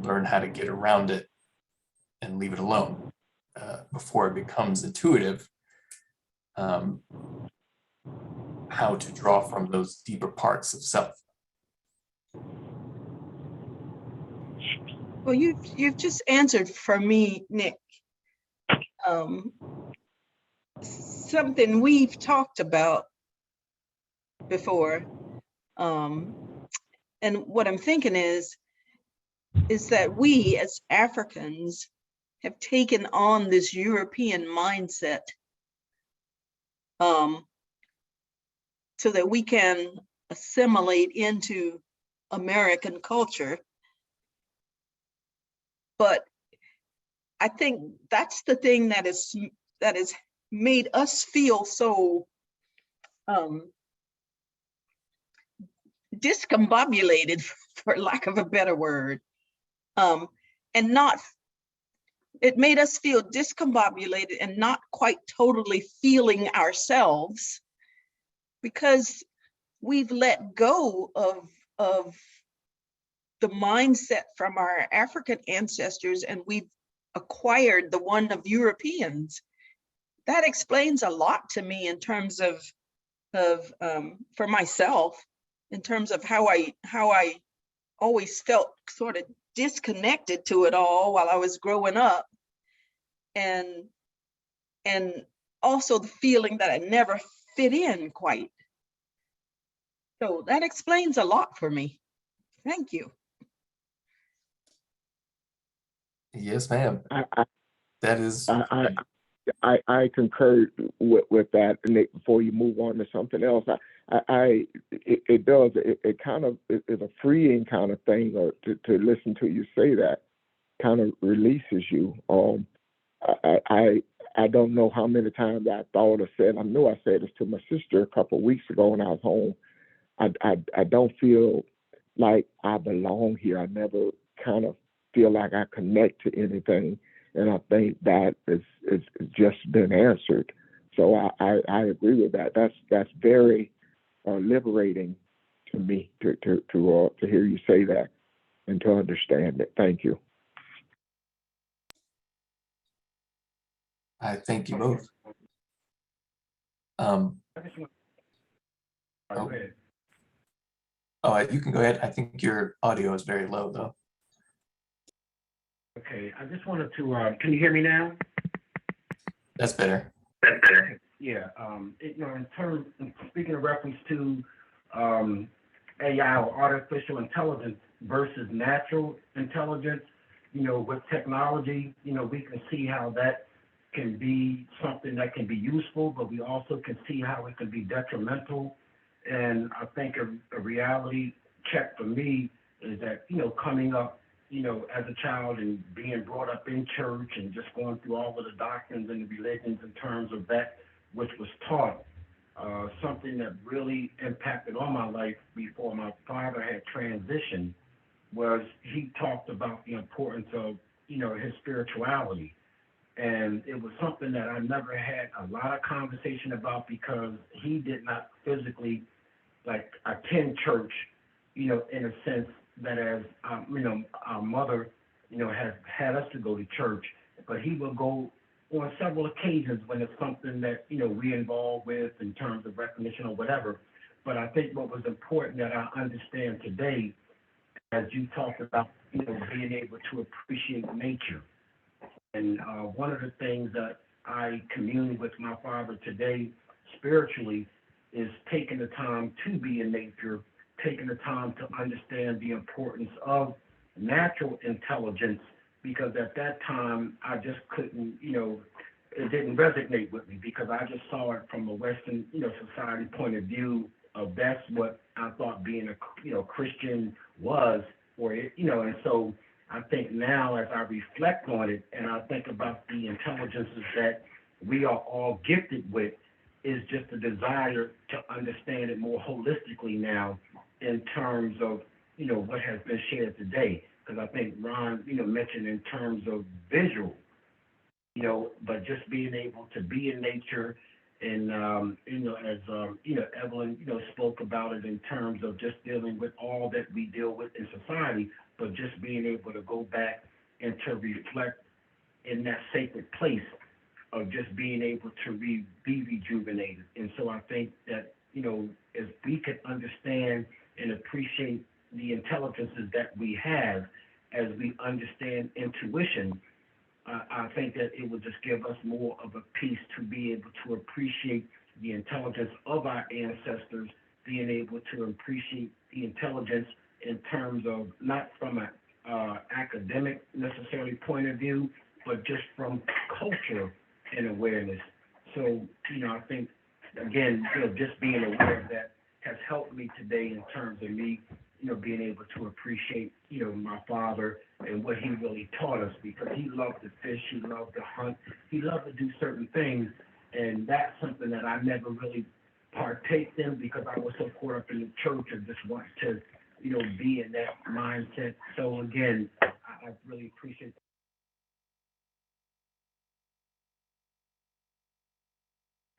learn how to get around it and leave it alone before it becomes intuitive. How to draw from those deeper parts of self. Well, you've just answered for me, Nick. Something we've talked about before. And what I'm thinking is, is that we as Africans have taken on this European mindset so that we can assimilate into American culture. But I think that's the thing that has made us feel so discombobulated, for lack of a better word, and not, it made us feel discombobulated and not quite totally feeling ourselves, because we've let go of the mindset from our African ancestors, and we've acquired the one of Europeans. That explains a lot to me in terms of for myself, in terms of how I always felt sort of disconnected to it all while I was growing up, and also the feeling that I never fit in quite. So that explains a lot for me. Thank you. Yes, ma'am. That is. I concur with that. And Nick, before you move on to something else, it kind of is a freeing kind of thing, or to listen to you say that kind of releases you. I don't know how many times I thought or said, I knew I said this to my sister a couple of weeks ago when I was home. I don't feel like I belong here. I never kind of feel like I connect to anything. And I think that is just been answered. So I agree with that. That's very liberating to me to hear you say that and to understand it. Thank you. I thank you both. You can go ahead. I think your audio is very low, though. Okay, I just wanted to, can you hear me now? That's better. Yeah, speaking of reference to AI or artificial intelligence versus natural intelligence, with technology, we can see how that can be something that can be useful, but we also can see how it can be detrimental. And I think a reality check for me is that, coming up, as a child and being brought up in church and just going through all of the doctrines and the religions in terms of that which was taught, something that really impacted on my life before my father had transitioned was he talked about the importance of, his spirituality. And it was something that I never had a lot of conversation about because he did not physically attend church, in a sense that as, our mother, has had us to go to church, but he will go on several occasions when it's something that, we involved with in terms of recognition or whatever. But I think what was important that I understand today, as you talked about, being able to appreciate nature. And one of the things that I commune with my father today spiritually is taking the time to be in nature, taking the time to understand the importance of natural intelligence, because at that time I just couldn't, it didn't resonate with me because I just saw it from a Western, society point of view of that's what I thought being a, Christian was, or it, and so I think now as I reflect on it and I think about the intelligences that we are all gifted with, is just a desire to understand it more holistically now in terms of, what has been shared today. Because I think Ron, mentioned in terms of visual, but just being able to be in nature and, as, Evelyn, spoke about it in terms of just dealing with all that we deal with in society, but just being able to go back and to reflect in that sacred place of just being able to be rejuvenated. And so I think that, if we could understand and appreciate the intelligences that we have as we understand intuition, I think that it would just give us more of a peace to be able to appreciate the intelligence of our ancestors, being able to appreciate the intelligence in terms of not from a academic necessarily point of view, but just from culture and awareness. So, I think, again, just being aware of that has helped me today in terms of me, being able to appreciate, my father and what he really taught us, because he loved to fish, he loved to hunt, he loved to do certain things, and that's something that I never really partake in because I was so caught up in the church and just want to, be in that mindset. So again, I really appreciate.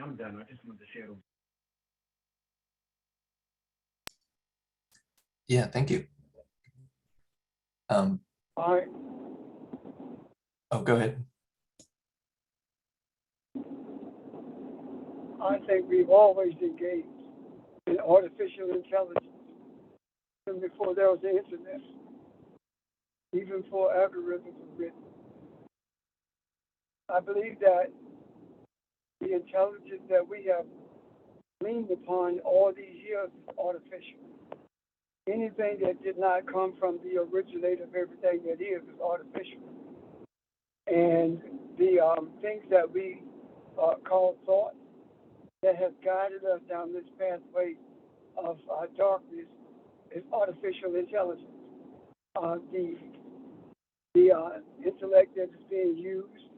I'm done. I just wanted to share those. Yeah, thank you. I, Oh, go ahead. I think we've always engaged in artificial intelligence even before there was the internet, even before algorithms were written. I believe that the intelligence that we have leaned upon all these years is artificial. Anything that did not come from the originator of everything that is artificial. And the things that we call thought that has guided us down this pathway of darkness is artificial intelligence. The intellect that is being used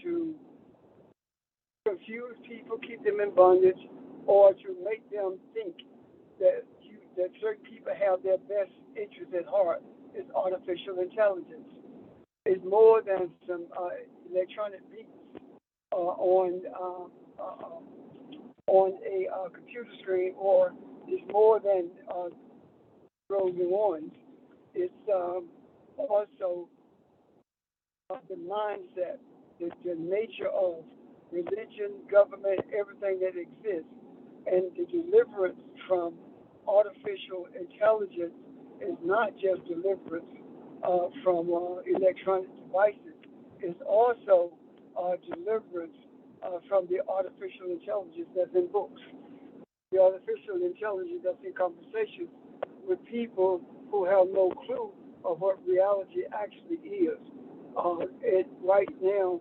to confuse people, keep them in bondage, or to make them think that certain people have their best interests at heart is artificial intelligence. It's more than some electronic beats on a computer screen, or it's more than zeros and ones. It's also the mindset, the nature of religion, government, everything that exists, and the deliverance from artificial intelligence is not just deliverance from electronic devices. It's also deliverance from the artificial intelligence that's in books, the artificial intelligence that's in conversations with people who have no clue of what reality actually is. Right now,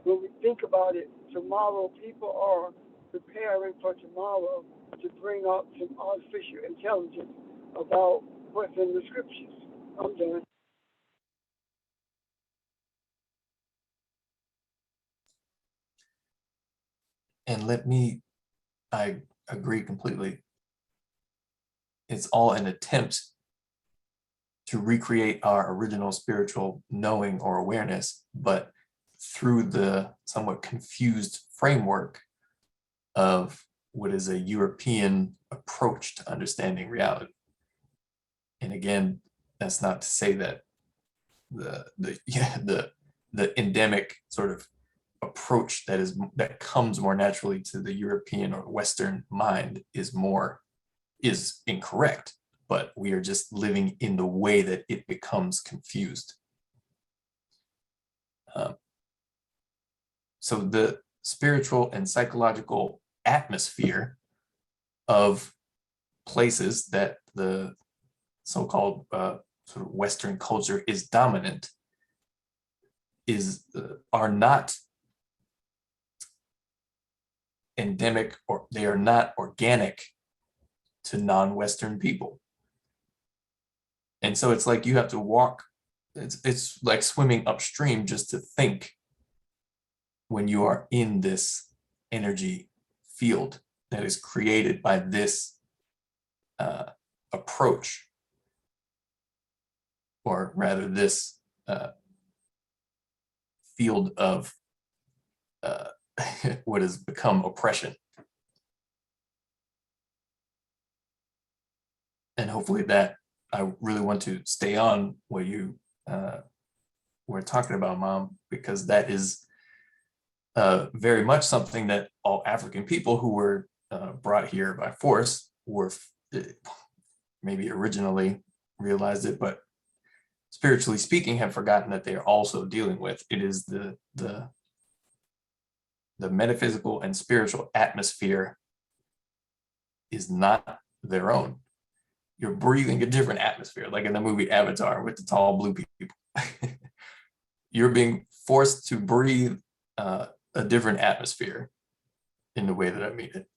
when we think about it, tomorrow people are preparing for tomorrow to bring up some artificial intelligence about what's in the scriptures. I'm done. And I agree completely. It's all an attempt to recreate our original spiritual knowing or awareness, but through the somewhat confused framework of what is a European approach to understanding reality. And again, that's not to say that the endemic sort of approach that comes more naturally to the European or Western mind is incorrect, but we are just living in the way that it becomes confused. So the spiritual and psychological atmosphere of places that the so-called sort of Western culture is dominant are not endemic, or they are not organic to non-Western people. And so it's like you have to walk, it's like swimming upstream just to think when you are in this energy field that is created by this approach, or rather this field of what has become oppression. And hopefully that, I really want to stay on what you were talking about, Mom, because that is very much something that all African people who were brought here by force were maybe originally realized it, but spiritually speaking have forgotten that they are also dealing with. It is the metaphysical and spiritual atmosphere is not their own. you're breathing a different atmosphere, like in the movie Avatar with the tall blue people. You're being forced to breathe a different atmosphere in the way that I mean it.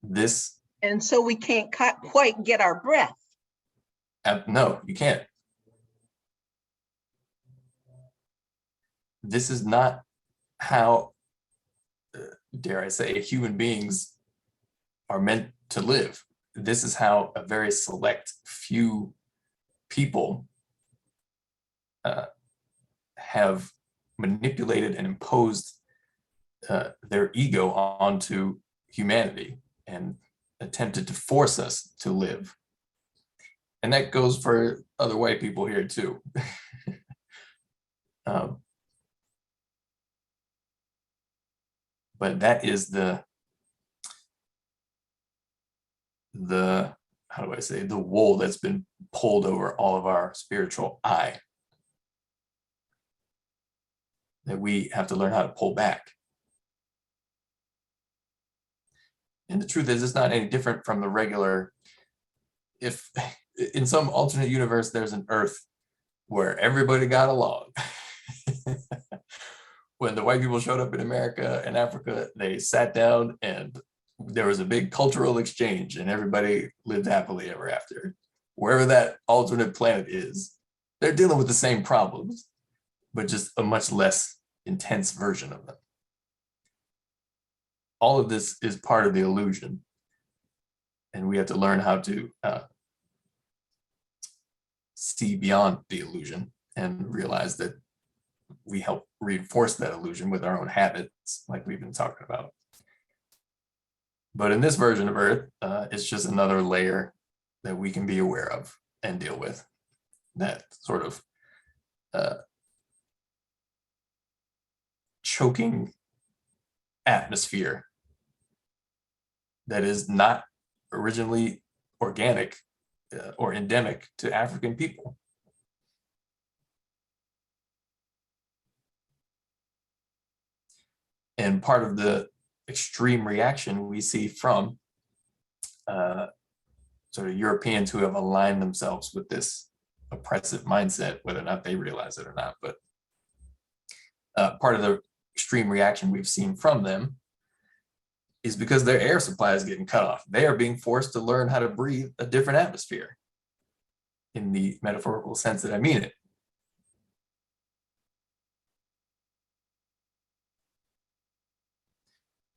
This. And so we can't quite get our breath. No, you can't. This is not how, dare I say, human beings are meant to live. This is how a very select few people have manipulated and imposed their ego onto humanity and attempted to force us to live. And that goes for other white people here too. But that is the how do I say, the wool that's been pulled over all of our spiritual eye, that we have to learn how to pull back. And the truth is, it's not any different from the regular. If in some alternate universe, there's an Earth where everybody got along. When the white people showed up in America and Africa, they sat down and there was a big cultural exchange and everybody lived happily ever after. Wherever that alternate planet is, they're dealing with the same problems, but just a much less intense version of them. All of this is part of the illusion. And we have to learn how to see beyond the illusion and realize that we help reinforce that illusion with our own habits, like we've been talking about. But in this version of Earth, it's just another layer that we can be aware of and deal with. That sort of choking atmosphere that is not originally organic or endemic to African people. And part of the extreme reaction we see from sort of Europeans who have aligned themselves with this oppressive mindset, whether or not they realize it or not, but part of the extreme reaction we've seen from them is because their air supply is getting cut off. They are being forced to learn how to breathe a different atmosphere, in the metaphorical sense that I mean it.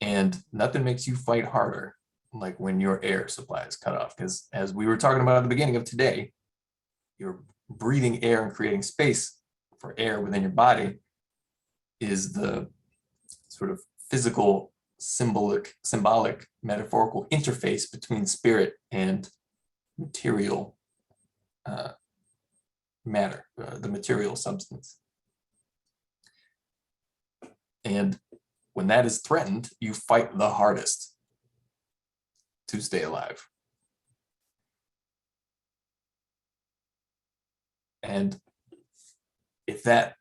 And nothing makes you fight harder like when your air supply is cut off, because as we were talking about at the beginning of today, you're breathing air and creating space for air within your body is the sort of physical, symbolic, metaphorical interface between spirit and material matter, the material substance. And when that is threatened, you fight the hardest to stay alive. And if that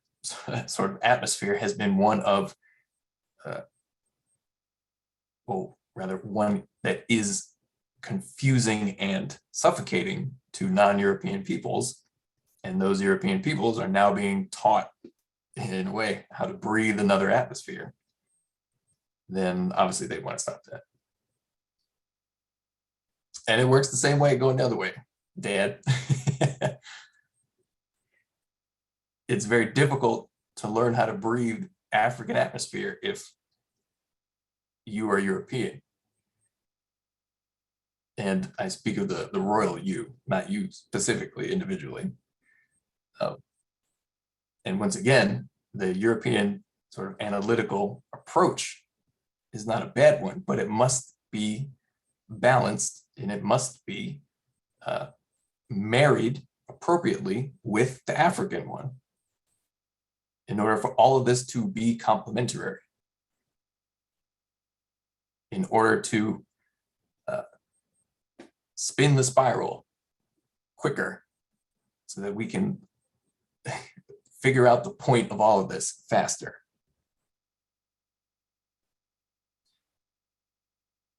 sort of atmosphere has been one of, one that is confusing and suffocating to non-European peoples, and those European peoples are now being taught in a way how to breathe another atmosphere, then obviously they want to stop that. And it works the same way going the other way, Dad. It's very difficult to learn how to breathe African atmosphere if you are European. And I speak of the royal you, not you specifically, individually. And once again, the European sort of analytical approach is not a bad one, but it must be balanced and it must be married appropriately with the African one in order for all of this to be complementary, in order to spin the spiral quicker so that we can figure out the point of all of this faster.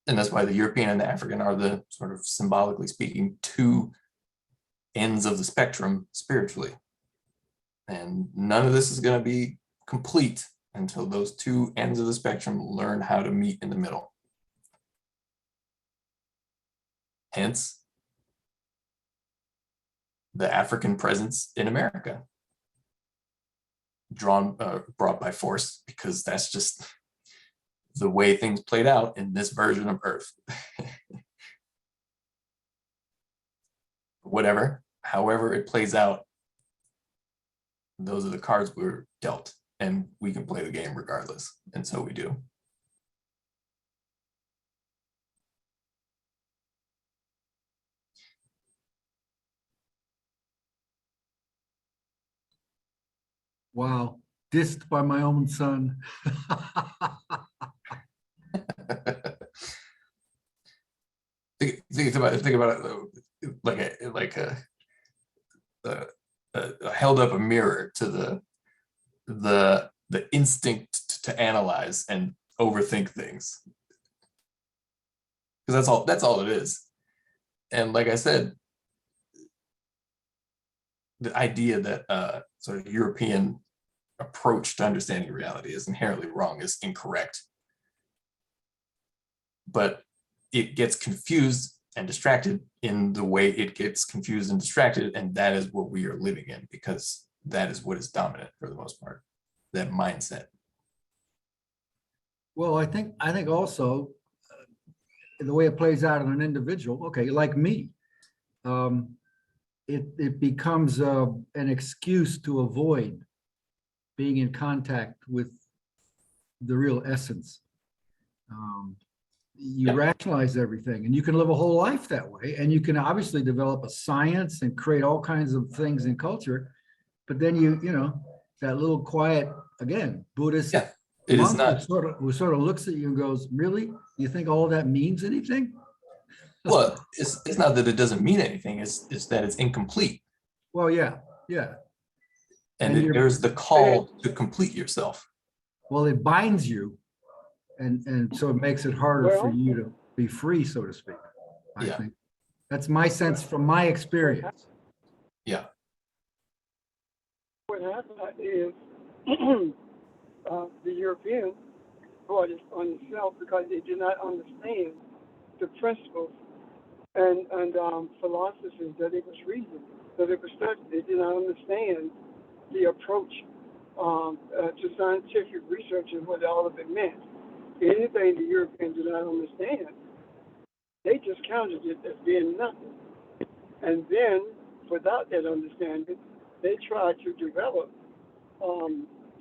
And that's why the European and the African are the sort of symbolically speaking two ends of the spectrum spiritually. And none of this is going to be complete until those two ends of the spectrum learn how to meet in the middle. Hence, the African presence in America, brought by force, because that's just the way things played out in this version of Earth. Whatever, however it plays out, those are the cards we're dealt, and we can play the game regardless, and so we do. Wow, dissed by my own son. think about it like held up a mirror to the instinct to analyze and overthink things, because that's all it is. And like I said, the idea that sort of European approach to understanding reality is inherently wrong is incorrect, but it gets confused and distracted in the way it gets confused and distracted, and that is what we are living in, because that is what is dominant for the most part, that mindset. Well, I think also the way it plays out on an individual, okay, like me, it becomes an excuse to avoid being in contact with the real essence. You rationalize everything, and you can live a whole life that way, and you can obviously develop a science and create all kinds of things in culture, but then you know, that little quiet, again, Buddhist it monk is not who sort of looks at you and goes, really? You think all of that means anything? well, it's not that it doesn't mean anything, it's that it's incomplete. Well, yeah. And And there's the call to complete yourself. Well, it binds you, and so it makes it harder for you to be free, so to speak. I think that's my sense from my experience. Yeah. What happened is the Europeans brought it on itself because they did not understand the principles and philosophies that it was reading, that it was studying. They did not understand the approach to scientific research and what all of it meant. Anything the Europeans did not understand, they just counted it as being nothing. And then, without that understanding, they tried to develop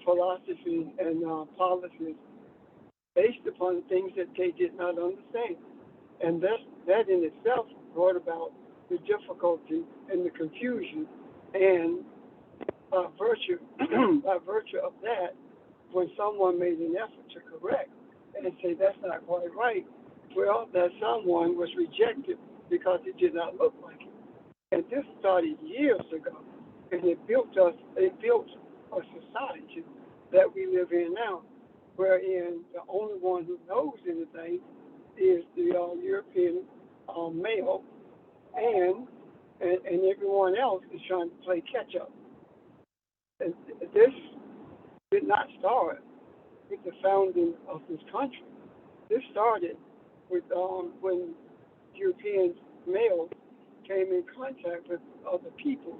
philosophy and policies based upon things that they did not understand. And that in itself brought about the difficulty and the confusion. And by virtue of that, when someone made an effort to correct and say that's not quite right, well, that someone was rejected because it did not look like it. And this started years ago, and it built a society that we live in now, wherein the only one who knows anything is the European male, and everyone else is trying to play catch up. And this did not start with the founding of this country. This started with when European males came in contact with other people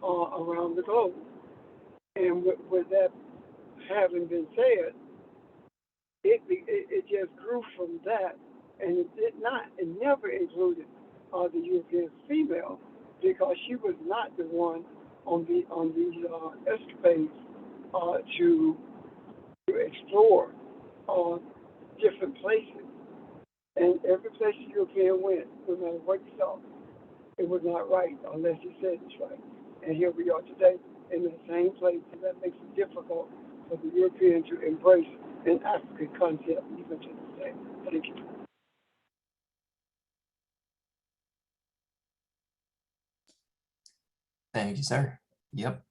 around the globe. And with that having been said, it just grew from that, and it never included the European female, because she was not the one on these escapades to explore different places. And every place the European went, no matter what he saw, it was not right unless he said it's right. And here we are today in the same place, and that makes it difficult for the European to embrace an African concept even to this day. Thank you. Thank you, sir. Yep.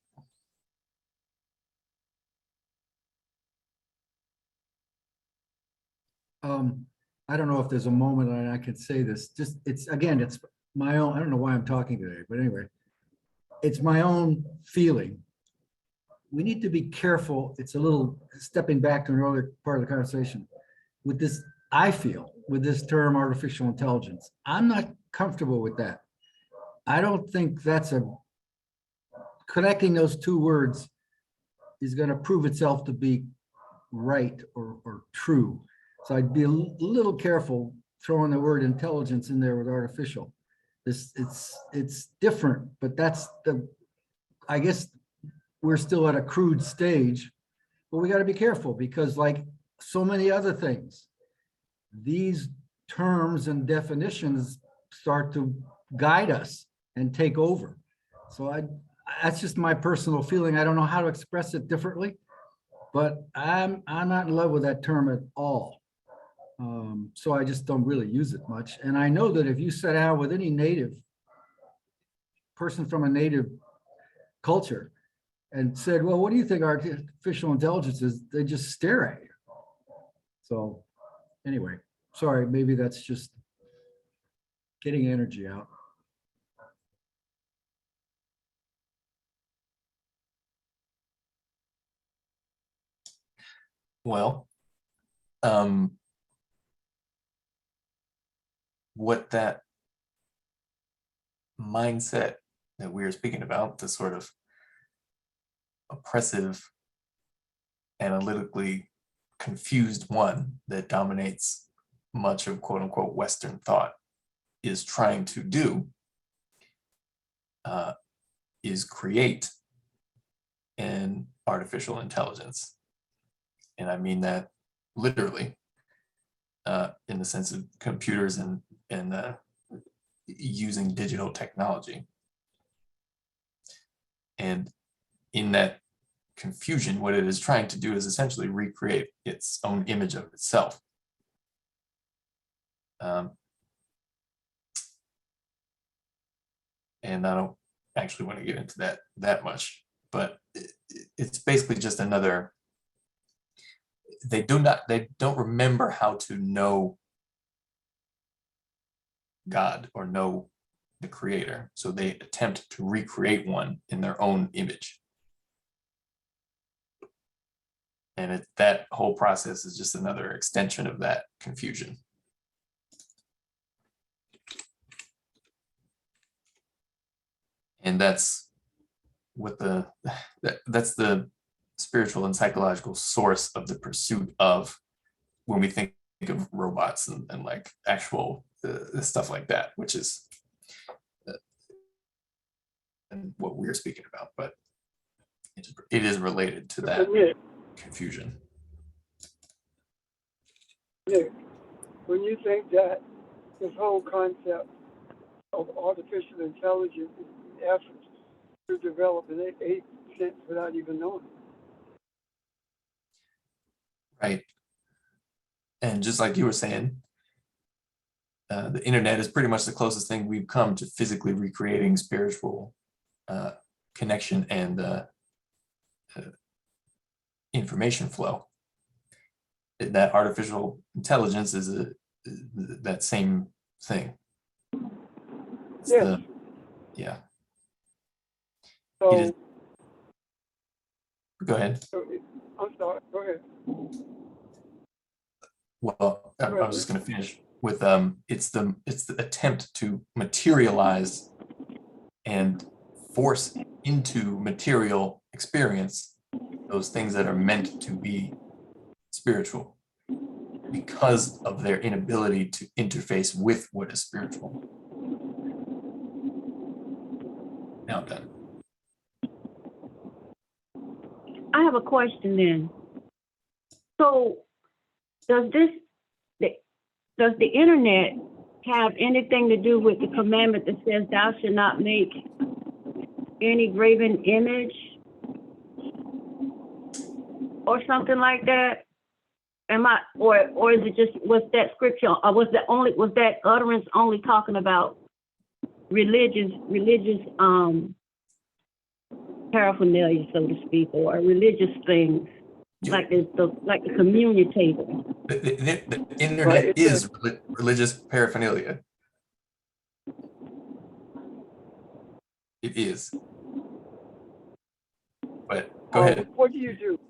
I don't know if there's a moment and I could say this, just, it's, again, it's my own, I don't know why I'm talking today, but anyway, it's my own feeling. We need to be careful. It's a little stepping back to an earlier part of the conversation with this. I feel with this term artificial intelligence, I'm not comfortable with that. I don't think that's connecting those two words is going to prove itself to be right or true. So I'd be a little careful throwing the word intelligence in there with artificial. It's different, but I guess we're still at a crude stage, but we got to be careful because, like so many other things, these terms and definitions start to guide us and take over. So that's just my personal feeling. I don't know how to express it differently, but I'm not in love with that term at all. So I just don't really use it much. And I know that if you sat down with any native person from a native culture and said, well, what do you think artificial intelligence is? They just stare at you. So anyway, sorry, maybe that's just getting energy out. Well, what that mindset that we are speaking about, the sort of oppressive, analytically confused one that dominates much of quote unquote Western thought, is trying to do is create an artificial intelligence. And I mean that literally in the sense of computers and using digital technology. And in that confusion, what it is trying to do is essentially recreate its own image of itself. And I don't actually want to get into that much, but it's basically just another. They don't remember how to know God or know the creator. So they attempt to recreate one in their own image. And that whole process is just another extension of that confusion. And that's what that's the spiritual and psychological source of the pursuit of when we think of robots and like actual stuff like that, which is and what we're speaking about, but it is related to that confusion. Nick, when you think that this whole concept of artificial intelligence is an effort to develop an 8th sense without even knowing it. Right. And just like you were saying, the internet is pretty much the closest thing we've come to physically recreating spiritual connection and information flow. That artificial intelligence is that same thing. Yes. Yeah. So, it is. Go ahead. I'm sorry. Go ahead. Well, I was just going to finish with it's the attempt to materialize and force into material experience those things that are meant to be spiritual because of their inability to interface with what is spiritual. Now then. I have a question then. So does the internet have anything to do with the commandment that says thou should not make any graven image or something like that? Or is it just, was that scripture, or was that utterance only talking about religious paraphernalia, so to speak, or religious things? like the communion table. The internet is religious paraphernalia. It is. But go ahead. What do you do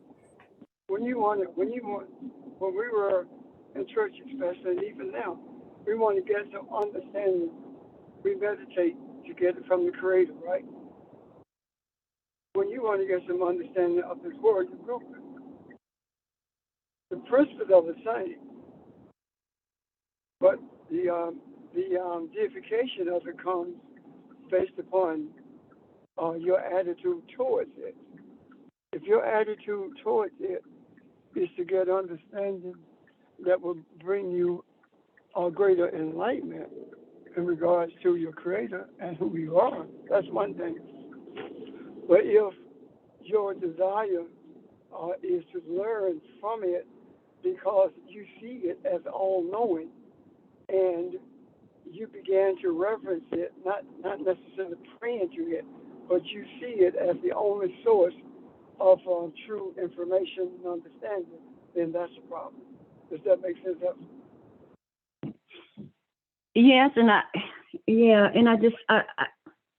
when we were in church, especially, and even now, we want to get some understanding. We meditate to get it from the Creator, right? When you want to get some understanding of His Word, you Google it. The principles are the same, but the deification of it comes based upon your attitude towards it. If your attitude towards it is to get understanding that will bring you a greater enlightenment in regards to your Creator and who you are, that's one thing. But if your desire is to learn from it because you see it as all-knowing and you began to reverence it, not necessarily praying to it, but you see it as the only source of true information and understanding, then that's a problem. Does that make sense? Yes, and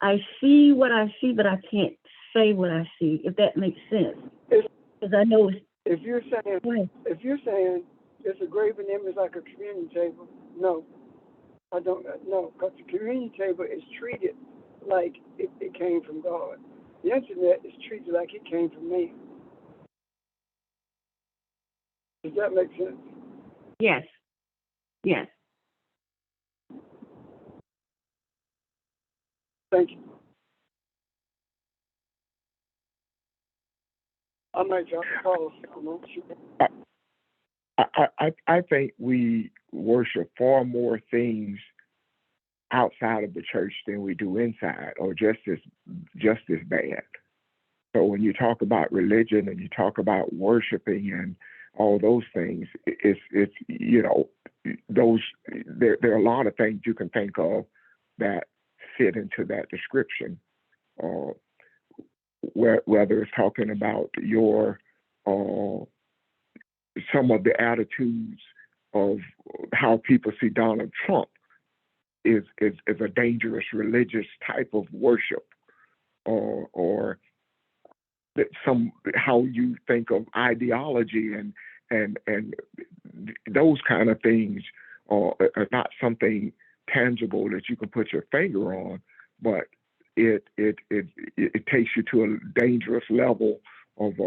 I see what I see, but I can't say what I see, if that makes sense. Because I know if you're saying it's a graven image like a communion table, no, I don't know, because the communion table is treated like it came from God. The internet is treated like it came from man. Does that make sense? Yes. Yes. Thank you. I might drop the call. I'm not sure. I think we worship far more things outside of the church than we do inside, or just as bad. So when you talk about religion and you talk about worshiping and all those things, it's those there are a lot of things you can think of that fit into that description. Whether it's talking about your some of the attitudes of how people see Donald Trump is a dangerous religious type of worship, or how you think of ideology and those kind of things are not something tangible that you can put your finger on, but it takes you to a dangerous level of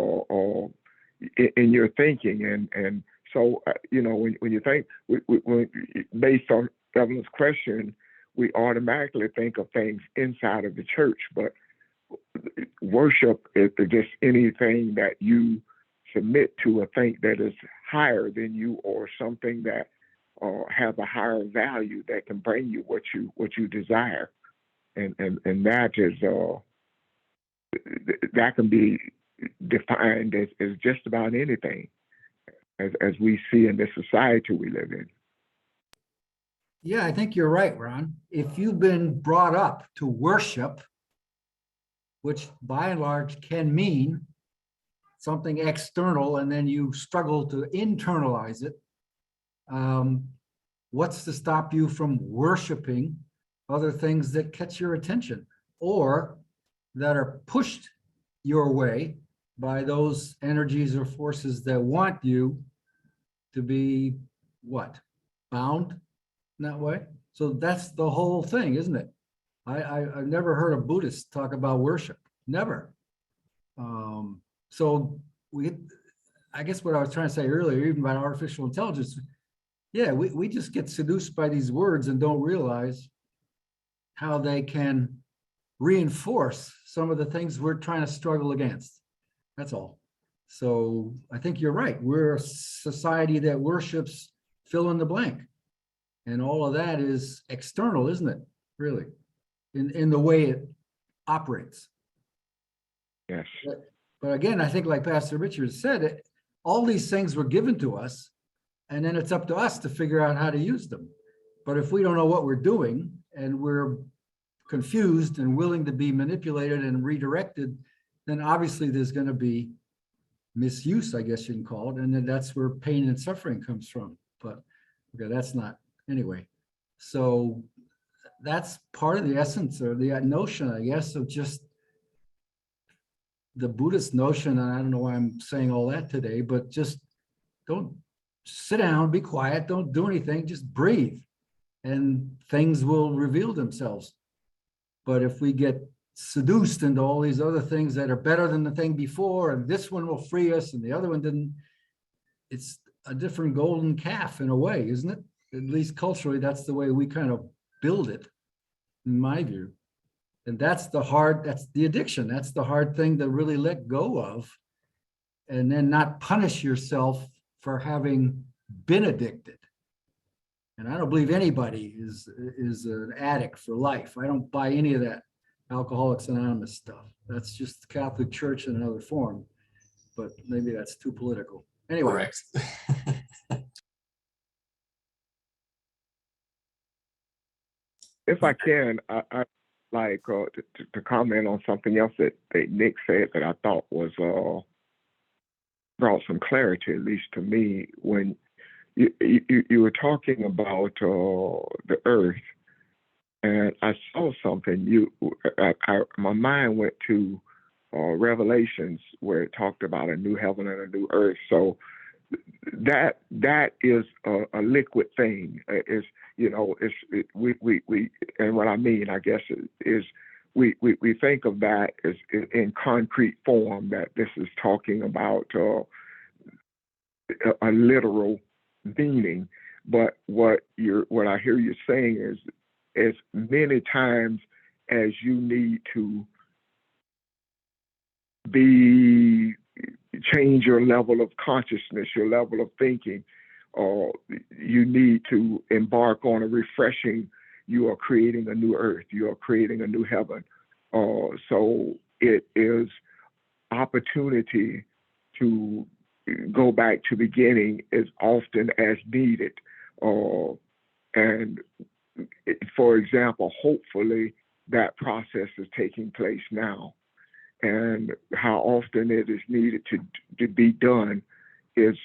in your thinking, and so when you think when based on Evelyn's question, we automatically think of things inside of the church, but worship is just anything that you submit to a thing that is higher than you, or something that has a higher value that can bring you what you desire, and that is that can be defined as just about anything as we see in this society we live in. Yeah, I think you're right, Ron. If you've been brought up to worship, which by and large can mean something external, and then you struggle to internalize it, what's to stop you from worshiping other things that catch your attention or that are pushed your way by those energies or forces that want you to be what? Bound in that way? So that's the whole thing, isn't it? I've never heard a Buddhist talk about worship. Never. So I guess what I was trying to say earlier, even about artificial intelligence, yeah, we just get seduced by these words and don't realize how they can reinforce some of the things we're trying to struggle against. That's all. So I think you're right. We're a society that worships fill in the blank. And all of that is external, isn't it? Really, in the way it operates. Yes. But again, I think like Pastor Richard said, all these things were given to us, and then it's up to us to figure out how to use them. But if we don't know what we're doing and we're confused and willing to be manipulated and redirected, then obviously there's going to be misuse, I guess you can call it, and then that's where pain and suffering comes from. But okay, that's not, anyway. So that's part of the essence or the notion, I guess, of just the Buddhist notion, and I don't know why I'm saying all that today, but just don't sit down, be quiet, don't do anything, just breathe, and things will reveal themselves. But if we get seduced into all these other things that are better than the thing before, and this one will free us and the other one didn't, it's a different golden calf in a way, isn't it? At least culturally, that's the way we kind of build it, in my view. And that's the addiction. That's the hard thing to really let go of, and then not punish yourself for having been addicted. And I don't believe anybody is an addict for life. I don't buy any of that Alcoholics Anonymous stuff. That's just the Catholic Church in another form, but maybe that's too political. Anyway. Correct. If I can, I like to comment on something else that Nick said that I thought was brought some clarity, at least to me, when you were talking about the earth, and I saw something. My mind went to Revelations, where it talked about a new heaven and a new earth. So that is a liquid thing. We and what I mean, I guess, is we think of that as in concrete form, that this is talking about a literal meaning. But what I hear you saying is, as many times as you need to change your level of consciousness, your level of thinking, you need to embark on a refreshing. You are creating a new earth. You are creating a new heaven. So it is opportunity to go back to beginning as often as needed. And for example, hopefully that process is taking place now. And how often it is needed to be done is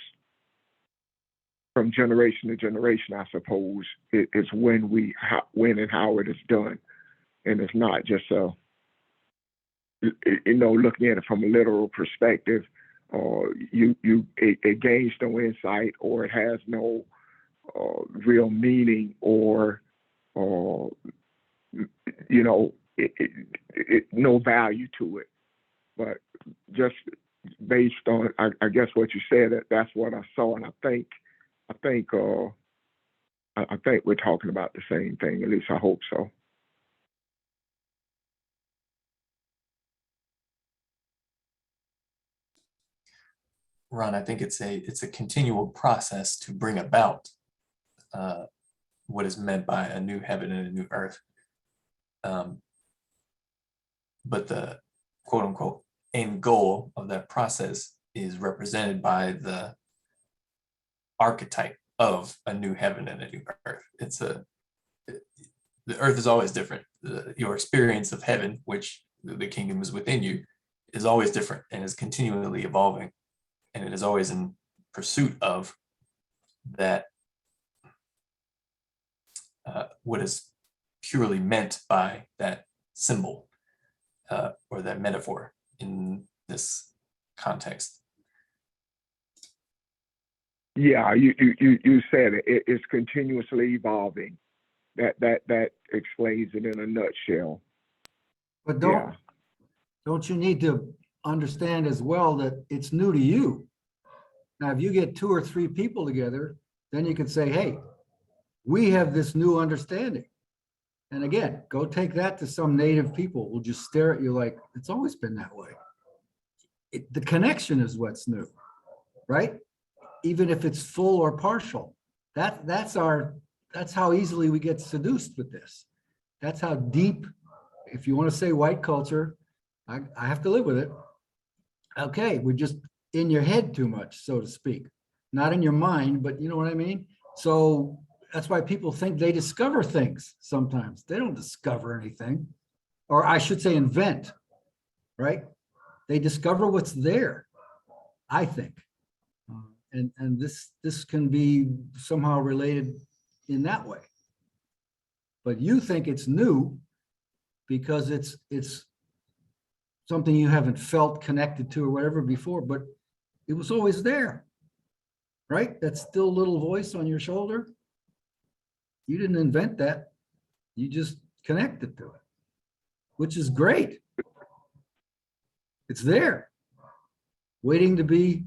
from generation to generation, I suppose. It's when and how it is done. And it's not just looking at it from a literal perspective, it gains no insight, or it has no real meaning, or no value to it. But just based on, I guess, what you said, that's what I saw, and I think we're talking about the same thing. At least I hope so. Ron, I think it's a continual process to bring about what is meant by a new heaven and a new earth. But the quote unquote end goal of that process is represented by the archetype of a new heaven and a new earth. The earth is always different. Your experience of heaven, which the kingdom is within you, is always different and is continually evolving. And it is always in pursuit of that, what is purely meant by that symbol or that metaphor in this context. Yeah, you said it. It's continuously evolving. That explains it in a nutshell. But don't you need to understand as well that it's new to you? Now, if you get 2 or 3 people together, then you can say, hey, we have this new understanding. And again, go take that to some native people who'll just stare at you like, it's always been that way. The connection is what's new, right? Even if it's full or partial. That's how easily we get seduced with this. That's how deep, if you want to say white culture, I have to live with it. Okay, we're just in your head too much, so to speak. Not in your mind, but you know what I mean? So that's why people think they discover things sometimes. They don't discover anything. Or I should say invent, right? They discover what's there. I think. And this can be somehow related in that way. But you think it's new because it's something you haven't felt connected to or whatever before, but it was always there, right? That still little voice on your shoulder. You didn't invent that. You just connected to it, which is great. It's there, waiting to be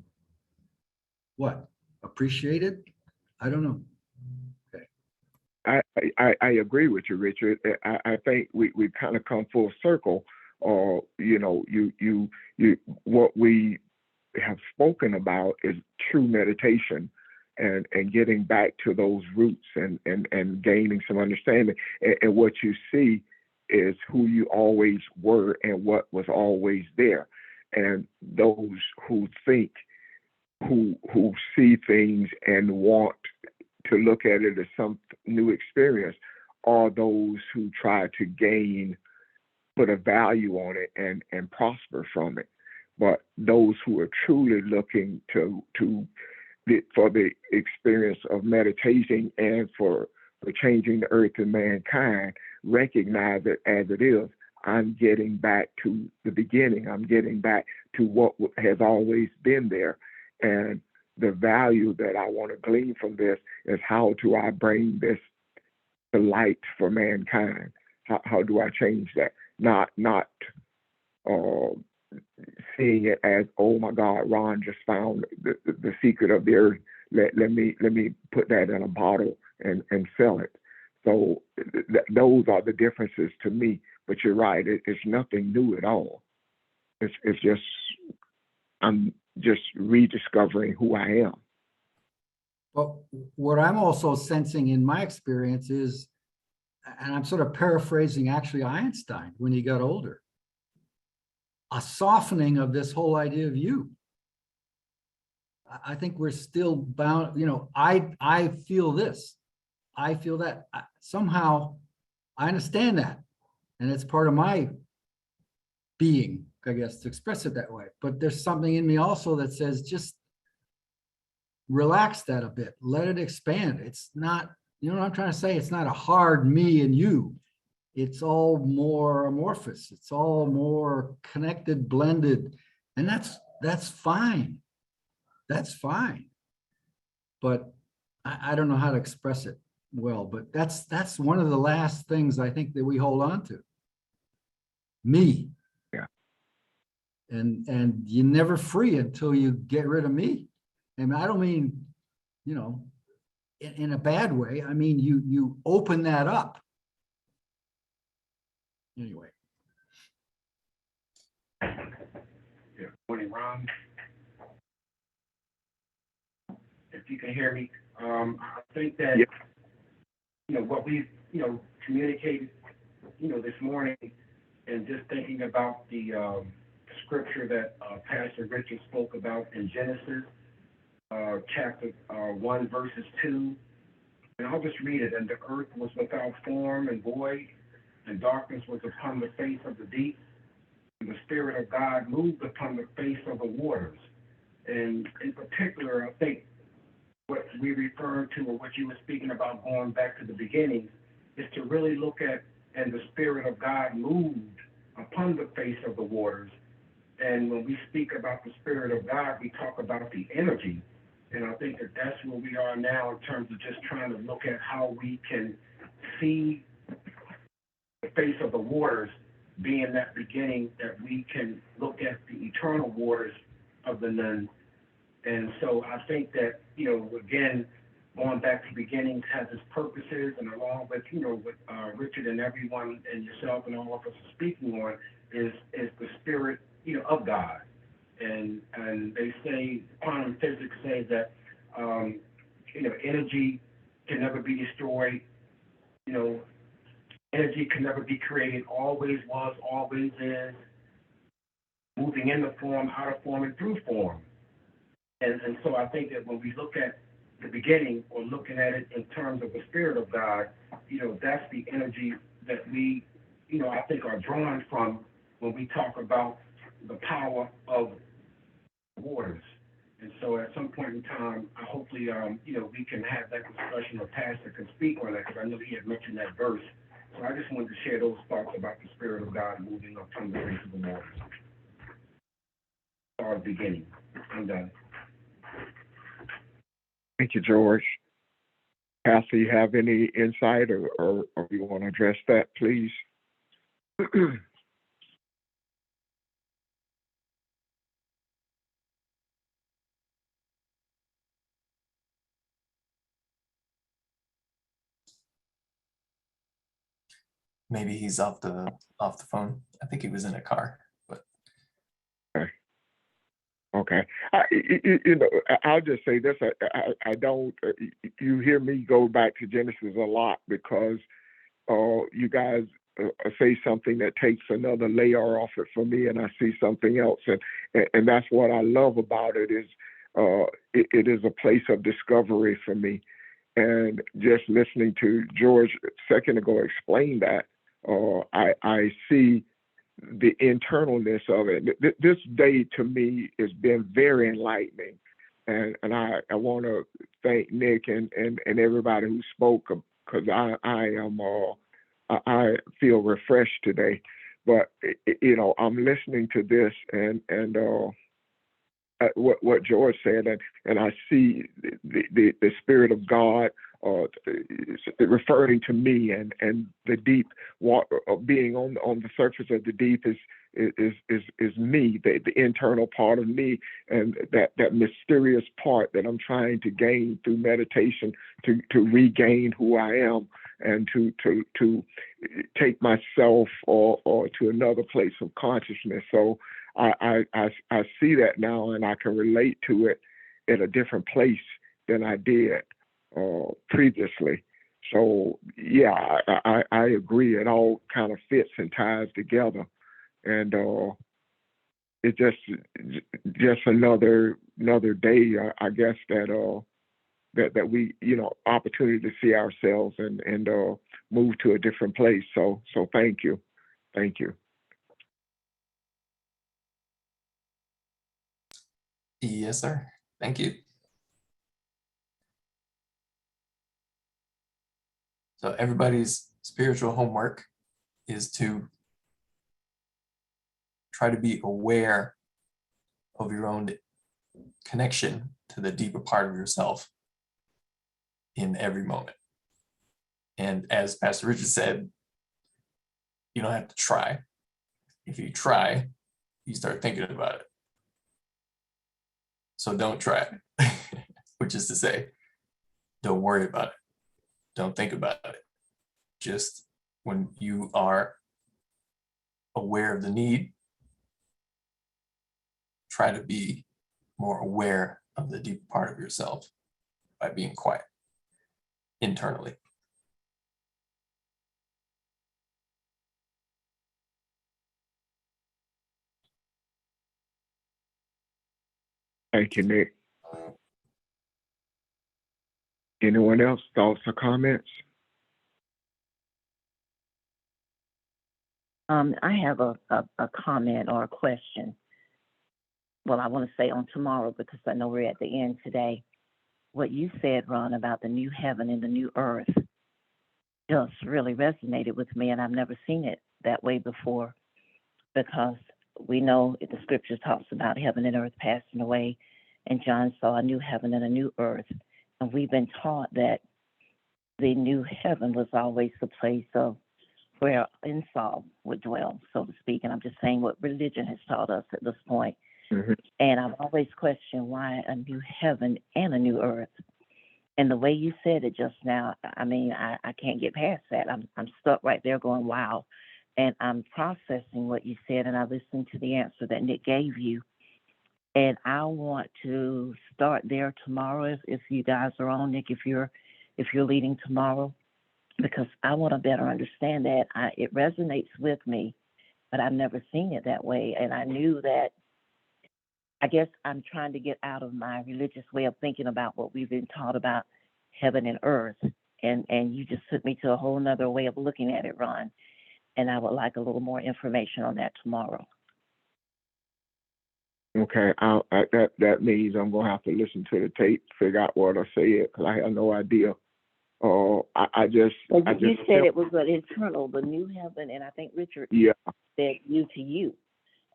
what? Appreciated? I don't know. I agree with you, Richard. I think we kind of come full circle. You know, you what we have spoken about is true meditation and getting back to those roots and gaining some understanding. And what you see is who you always were and what was always there. And those who think, who see things and want to look at it as some new experience, are those who try to gain, put a value on it and prosper from it. But those who are truly looking for the experience of meditating and for changing the earth and mankind, recognize it as it is. I'm getting back to the beginning. I'm getting back to what has always been there. And the value that I want to glean from this is, how do I bring this to light for mankind? How do I change that? Not seeing it as, oh my God, Ron just found the secret of the earth. Let me put that in a bottle and sell it. So those are the differences to me. But you're right, it's nothing new at all. It's just, I'm just rediscovering who I am. But what I'm also sensing in my experience is, and I'm sort of paraphrasing actually Einstein when he got older, a softening of this whole idea of you. I think we're still bound, you know, I feel this, I feel that. Somehow I understand that. And it's part of my being, I guess, to express it that way. But there's something in me also that says, just relax that a bit, let it expand. It's not, you know what I'm trying to say? It's not a hard me and you. It's all more amorphous. It's all more connected, blended. And that's fine. That's fine. But I don't know how to express it well, but that's one of the last things I think that we hold on to. Me. Yeah. And you're never free until you get rid of me. And I don't mean, you know, in a bad way. I mean, you open that up. Anyway. Yeah. Morning, Ron. If you can hear me, I think that, Yep. you know, what we've, you know, communicated, you know, this morning, and just thinking about the scripture that Pastor Richard spoke about in Genesis, chapter 1, verses 2. And I'll just read it. And the earth was without form and void, and darkness was upon the face of the deep, and the Spirit of God moved upon the face of the waters. And in particular, I think what we refer to, or what you were speaking about going back to the beginning, is to really look at, and the Spirit of God moved upon the face of the waters. And when we speak about the Spirit of God, we talk about the energy. And I think that that's where we are now in terms of just trying to look at how we can see the face of the waters being that beginning, that we can look at the eternal waters of the Nun. And so I think that, you know, again, going back to beginnings has its purposes, and along with, you know, what Richard and everyone and yourself and all of us are speaking on is the Spirit, you know, of God. And they say, quantum physics says that, you know, energy can never be destroyed. You know, energy can never be created, always was, always is, moving in the form, out of form, and through form. And so I think that when we look at the beginning, or looking at it in terms of the Spirit of God, you know, that's the energy that we, you know, I think are drawn from when we talk about the power of waters. And so at some point in time, hopefully, we can have that discussion, or Pastor can speak on that, because I know he had mentioned that verse. So I just wanted to share those thoughts about the Spirit of God moving up from the face of the waters. Start beginning. I'm done. Thank you, George. Pastor, you have any insight or you want to address that, please? Maybe he's off the phone. I think he was in a car, but Okay. I'll just say this. I don't, you hear me go back to Genesis a lot because you guys say something that takes another layer off it for me, and I see something else. And that's what I love about it is it is a place of discovery for me. And just listening to George a second ago explain that, I see the internalness of it. This day to me has been very enlightening. And I want to thank Nick and everybody who spoke, because I feel refreshed today. But I'm listening to this and what George said, and I see the Spirit of God referring to me, and the deep water being on the surface of the deep is me, the internal part of me, and that mysterious part that I'm trying to gain through meditation to regain who I am, and to take myself or to another place of consciousness. So I see that now, and I can relate to it in a different place than I did previously. So yeah, I agree. It all kind of fits and ties together, and it's just another day, I guess, that we opportunity to see ourselves and move to a different place. So thank you. yes, sir. Thank you. So everybody's spiritual homework is to try to be aware of your own connection to the deeper part of yourself in every moment. And as Pastor Richard said, you don't have to try. If you try, you start thinking about it. So don't try, which is to say, don't worry about it. Don't think about it. Just when you are aware of the need, try to be more aware of the deep part of yourself by being quiet internally. Thank you, Nick. Anyone else, thoughts or comments? I have a comment or a question. Well, I want to say on tomorrow, because I know we're at the end today. What you said, Ron, about the new heaven and the new earth just really resonated with me, and I've never seen it that way before, because we know the scripture talks about heaven and earth passing away, and John saw a new heaven and a new earth. And we've been taught that the new heaven was always the place of where Esau would dwell, so to speak. And I'm just saying what religion has taught us at this point. Mm-hmm. And I've always questioned why a new heaven and a new earth. And the way you said it just now, I mean, I can't get past that. I'm stuck right there going, wow. And I'm processing what you said, and I listened to the answer that Nick gave you. And I want to start there tomorrow if you guys are on, Nick, if you're leading tomorrow, because I want to better understand that. It resonates with me, but I've never seen it that way. And I knew that, I guess I'm trying to get out of my religious way of thinking about what we've been taught about heaven and earth. And you just took me to a whole nother way of looking at it, Ron. And I would like a little more information on that tomorrow. Okay, that means I'm gonna have to listen to the tape, figure out what I said, because I have no idea. I just, Well, I you just said felt, it was an internal, the new heaven, and I think Richard yeah, said new to you.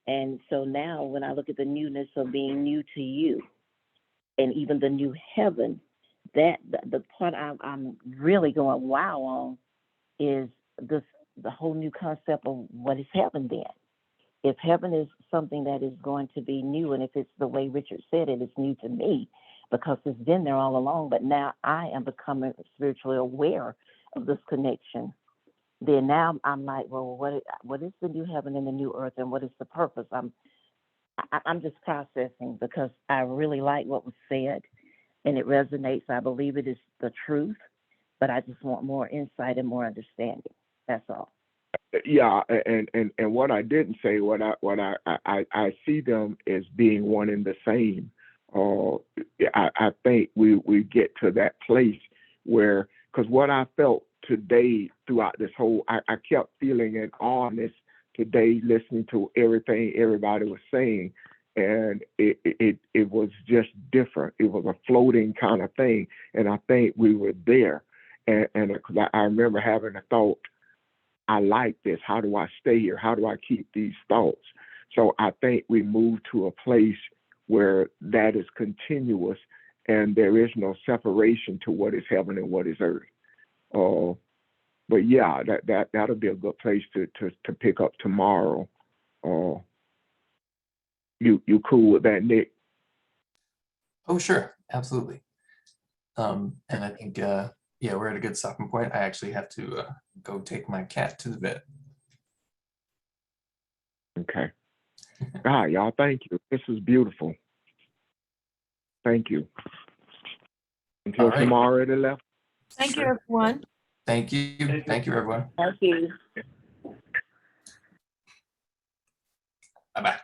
And so now when I look at the newness of being new to you and even the new heaven, that the part I'm really going wow on is the whole new concept of what is heaven then. If heaven is something that is going to be new, and if it's the way Richard said it, it's new to me because it's been there all along, but now I am becoming spiritually aware of this connection. Then now I'm like, well, what is the new heaven and the new earth, and what is the purpose? I'm just processing because I really like what was said, and it resonates. I believe it is the truth, but I just want more insight and more understanding. That's all. yeah, and what I didn't say, what I see them as being one and the same. I think we get to that place where, because what I felt today throughout this whole, I kept feeling an awness today listening to everything everybody was saying, and it was just different. It was a floating kind of thing, and I think we were there, and because I remember having a thought, I like this. How do I stay here? How do I keep these thoughts? So I think we moved to a place where that is continuous and there is no separation to what is heaven and what is earth. But yeah, that'll be a good place to pick up tomorrow. You cool with that, Nick? Oh, sure, absolutely. And I think, yeah, we're at a good stopping point. I actually have to go take my cat to the vet. Okay. Y'all, thank you. This is beautiful. Thank you. Until All right. tomorrow at 11. Thank you, Sure. everyone. Thank you. Thank you, everyone. Thank you. Bye-bye.